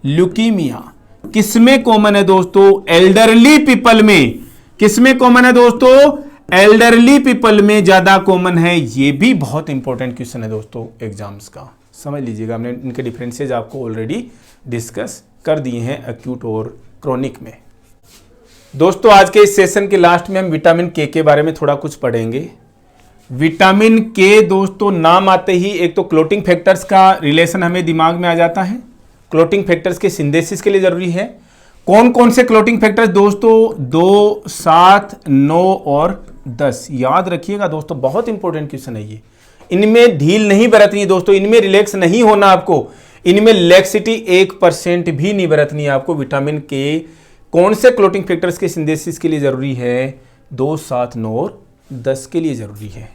leukaemia किसमें कॉमन है दोस्तों? एल्डरली पीपल में। किसमें कॉमन है दोस्तों? एल्डरली पीपल में ज्यादा कॉमन है। ये भी बहुत इंपॉर्टेंट क्वेश्चन है दोस्तों एग्जाम्स का, समझ लीजिएगा। हमने इनके डिफरेंसेस आपको ऑलरेडी डिस्कस कर दिए हैं एक्यूट और क्रोनिक में। दोस्तों आज के इस सेशन के लास्ट में हम विटामिन के बारे में थोड़ा कुछ पढ़ेंगे। विटामिन के दोस्तों नाम आते ही एक तो क्लोटिंग फैक्टर्स का रिलेशन हमें दिमाग में आ जाता है। क्लोटिंग फैक्टर्स के सिंथेसिस के लिए जरूरी है। कौन कौन से क्लोटिंग फैक्टर्स दोस्तों? 2, 7, 9 और 10। याद रखिएगा दोस्तों, बहुत इंपॉर्टेंट क्वेश्चन है ये। इनमें ढील नहीं बरतनी है दोस्तों, इनमें रिलैक्स नहीं होना आपको, इनमें लैक्सिटी 1% भी नहीं बरतनी है आपको। विटामिन के कौन से क्लोटिंग फैक्टर्स के सिंथेसिस के लिए जरूरी है? 2, 7, 9 और 10 के लिए जरूरी है।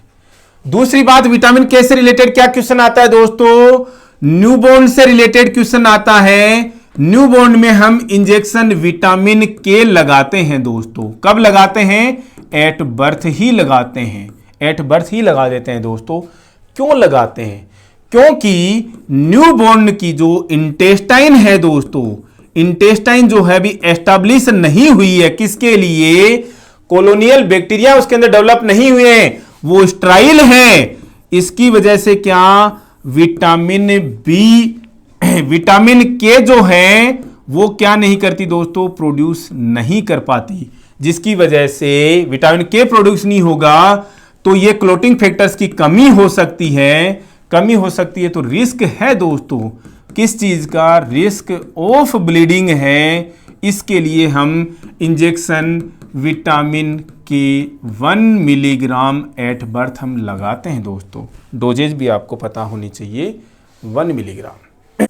दूसरी बात, विटामिन के से रिलेटेड क्या क्वेश्चन आता है दोस्तों? न्यूबॉर्न से रिलेटेड क्वेश्चन आता है। न्यूबॉर्न में हम इंजेक्शन विटामिन के लगाते हैं दोस्तों। कब लगाते हैं? एट बर्थ ही लगाते हैं, एट बर्थ ही लगा देते हैं दोस्तों। क्यों लगाते हैं? क्योंकि न्यूबॉर्न की जो इंटेस्टाइन है दोस्तों, इंटेस्टाइन जो है अभी एस्टैब्लिश नहीं हुई है। किसके लिए? कॉलोनियल बैक्टीरिया उसके अंदर डेवलप नहीं हुए हैं, वो स्ट्राइल है। इसकी वजह से क्या विटामिन बी, विटामिन के जो है वो क्या नहीं करती दोस्तों? प्रोड्यूस नहीं कर पाती। जिसकी वजह से विटामिन के प्रोड्यूस नहीं होगा तो ये क्लोटिंग फैक्टर्स की कमी हो सकती है, कमी हो सकती है। तो रिस्क है दोस्तों, किस चीज का? रिस्क ऑफ ब्लीडिंग है। इसके लिए हम इंजेक्शन विटामिन के 1 मिलीग्राम एट बर्थ हम लगाते हैं दोस्तों। डोजेज भी आपको पता होनी चाहिए, 1 मिलीग्राम।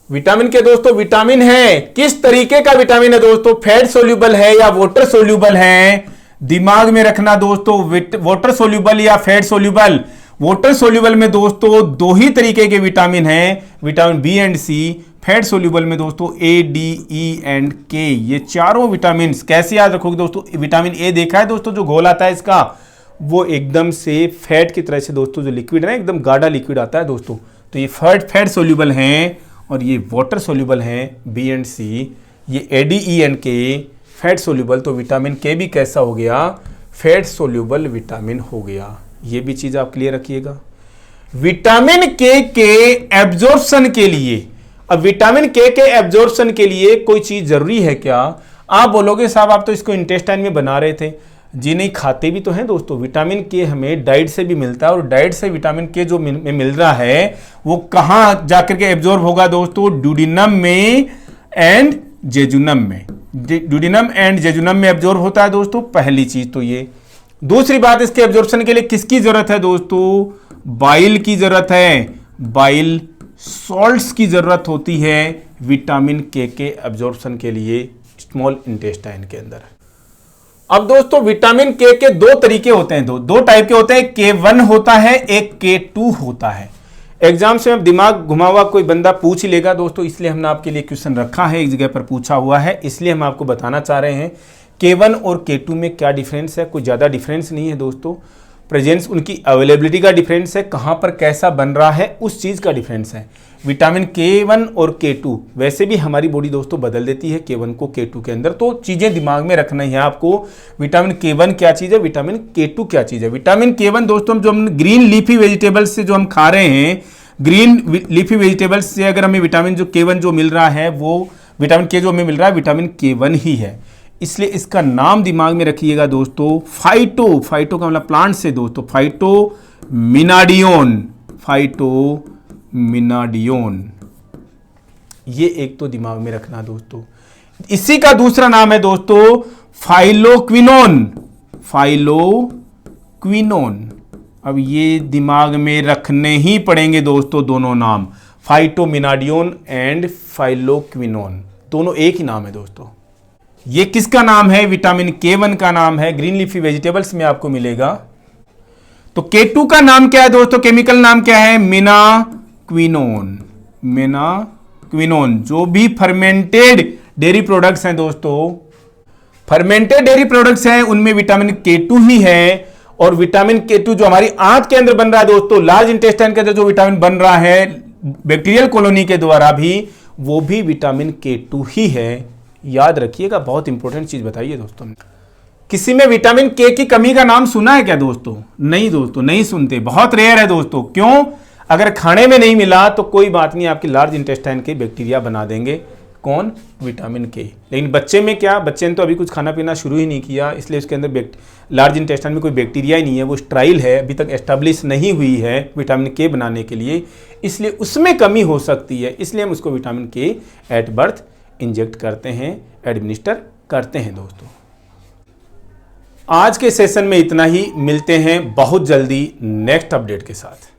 विटामिन के दोस्तों विटामिन है, किस तरीके का विटामिन है दोस्तों? फैट सोल्यूबल है या वाटर सोल्यूबल है? दिमाग में रखना दोस्तों, वाटर सोल्यूबल या फैट सोल्यूबल। वाटर सोल्यूबल में दोस्तों 2 ही तरीके के विटामिन हैं, vitamin B and C. Fat soluble में दोस्तों ए, डी, ई एंड के। ये चारों विटामिन कैसे याद रखोगे दोस्तों? विटामिन ए देखा है दोस्तों, जो घोल आता है इसका, वो एकदम से फैट की तरह से दोस्तों जो लिक्विड है ना, एकदम गाढ़ा लिक्विड आता है दोस्तों। तो ये फैट सोल्यूबल हैं और ये वाटर सोल्यूबल हैं, बी एंड सी। ये ए, डी, ई एंड के फैट सोल्यूबल। तो विटामिन के भी कैसा हो गया? फैट सोल्यूबल विटामिन हो गया। ये भी चीज आप क्लियर रखिएगा। विटामिन के एब्जॉर्प्शन के लिए, अब विटामिन के एब्जॉर्प्शन के लिए कोई चीज जरूरी है क्या? आप बोलोगे साहब आप तो इसको इंटेस्टाइन में बना रहे थे, जी नहीं, खाते भी तो हैं दोस्तों। विटामिन के हमें डाइट से भी मिलता है और डाइट से विटामिन के जो मिल रहा है वो कहाँ जाकर के एब्जॉर्ब होगा दोस्तों? ड्यूडिनम में एंड जेजुनम में। ड्यूडिनम एंड जेजुनम में एब्जॉर्ब होता है दोस्तों, पहली चीज तो ये। दूसरी बात, इसके एब्जॉर्प्शन के लिए किसकी जरूरत है दोस्तों? बाइल की जरूरत है, बाइल सॉल्ट्स की जरूरत होती है विटामिन के एब्जॉर्प्शन के लिए स्मॉल इंटेस्टाइन के अंदर। अब दोस्तों विटामिन के दो तरीके होते हैं, दो टाइप के होते हैं। K1 होता है, एक K2 होता है। एग्जाम से दिमाग घुमा हुआ कोई बंदा पूछ ही लेगा दोस्तों, इसलिए हमने आपके लिए क्वेश्चन रखा है, एक जगह पर पूछा हुआ है, इसलिए हम आपको बताना चाह रहे हैं K1 और K2 में क्या डिफरेंस है। कोई ज़्यादा डिफरेंस नहीं है दोस्तों, प्रेजेंस उनकी अवेलेबिलिटी का डिफरेंस है, कहाँ पर कैसा बन रहा है उस चीज़ का डिफरेंस है। विटामिन K1 और K2 वैसे भी हमारी बॉडी दोस्तों बदल देती है K1 को K2 के अंदर, तो चीज़ें दिमाग में रखना है आपको। विटामिन K1 क्या चीज़ है, विटामिन K2 क्या चीज़ है। विटामिन K1 दोस्तों जो हम ग्रीन लीफी वेजिटेबल्स से जो हम खा रहे हैं, ग्रीन लीफी वेजिटेबल्स से अगर हमें विटामिन जो K1 जो मिल रहा है वो विटामिन के जो हमें मिल रहा है विटामिन K1 ही है। इसलिए इसका नाम दिमाग में रखिएगा दोस्तों, फाइटो। फाइटो का मतलब प्लांट से दोस्तों, फाइटोमिनाडियोन, फाइटोमिनाडियोन। ये एक तो दिमाग में रखना दोस्तों। इसी का दूसरा नाम है दोस्तों फाइलोक्विनोन, फाइलोक्विनोन। अब ये दिमाग में रखने ही पड़ेंगे दोस्तों दोनों नाम, फाइटोमिनाडियोन एंड फाइलोक्विनोन, दोनों एक ही नाम है दोस्तों। ये किसका नाम है? विटामिन K1 का नाम है, ग्रीन लीफी वेजिटेबल्स में आपको मिलेगा। तो K2 का नाम क्या है दोस्तों? केमिकल नाम क्या है? मिनाक्विनोन, मिनाक्विनोन। जो भी फर्मेंटेड डेयरी प्रोडक्ट्स हैं दोस्तों, फर्मेंटेड डेयरी प्रोडक्ट्स हैं उनमें विटामिन K2 ही है। और विटामिन K2 जो हमारी आंत के अंदर बन रहा है दोस्तों, लार्ज इंटेस्टाइन के अंदर जो विटामिन बन रहा है बैक्टीरियल कॉलोनी के द्वारा भी, वो भी विटामिन K2 ही है। याद रखिएगा, बहुत इंपॉर्टेंट चीज बताइए दोस्तों। किसी में विटामिन के की कमी का नाम सुना है क्या दोस्तों? नहीं दोस्तों, नहीं सुनते, बहुत रेयर है दोस्तों। क्यों? अगर खाने में नहीं मिला तो कोई बात नहीं, आपकी लार्ज इंटेस्टाइन के बैक्टीरिया बना देंगे। कौन? विटामिन के। लेकिन बच्चे में क्या? बच्चे ने तो अभी कुछ खाना पीना शुरू ही नहीं किया, इसलिए उसके अंदर लार्ज इंटेस्टाइन में कोई बैक्टीरिया ही नहीं है, वो स्ट्राइल है, अभी तक एस्टेब्लिश नहीं हुई है विटामिन के बनाने के लिए, इसलिए उसमें कमी हो सकती है। इसलिए हम उसको विटामिन के एट बर्थ इंजेक्ट करते हैं, एडमिनिस्टर करते हैं दोस्तों। आज के सेशन में इतना ही, मिलते हैं बहुत जल्दी नेक्स्ट अपडेट के साथ।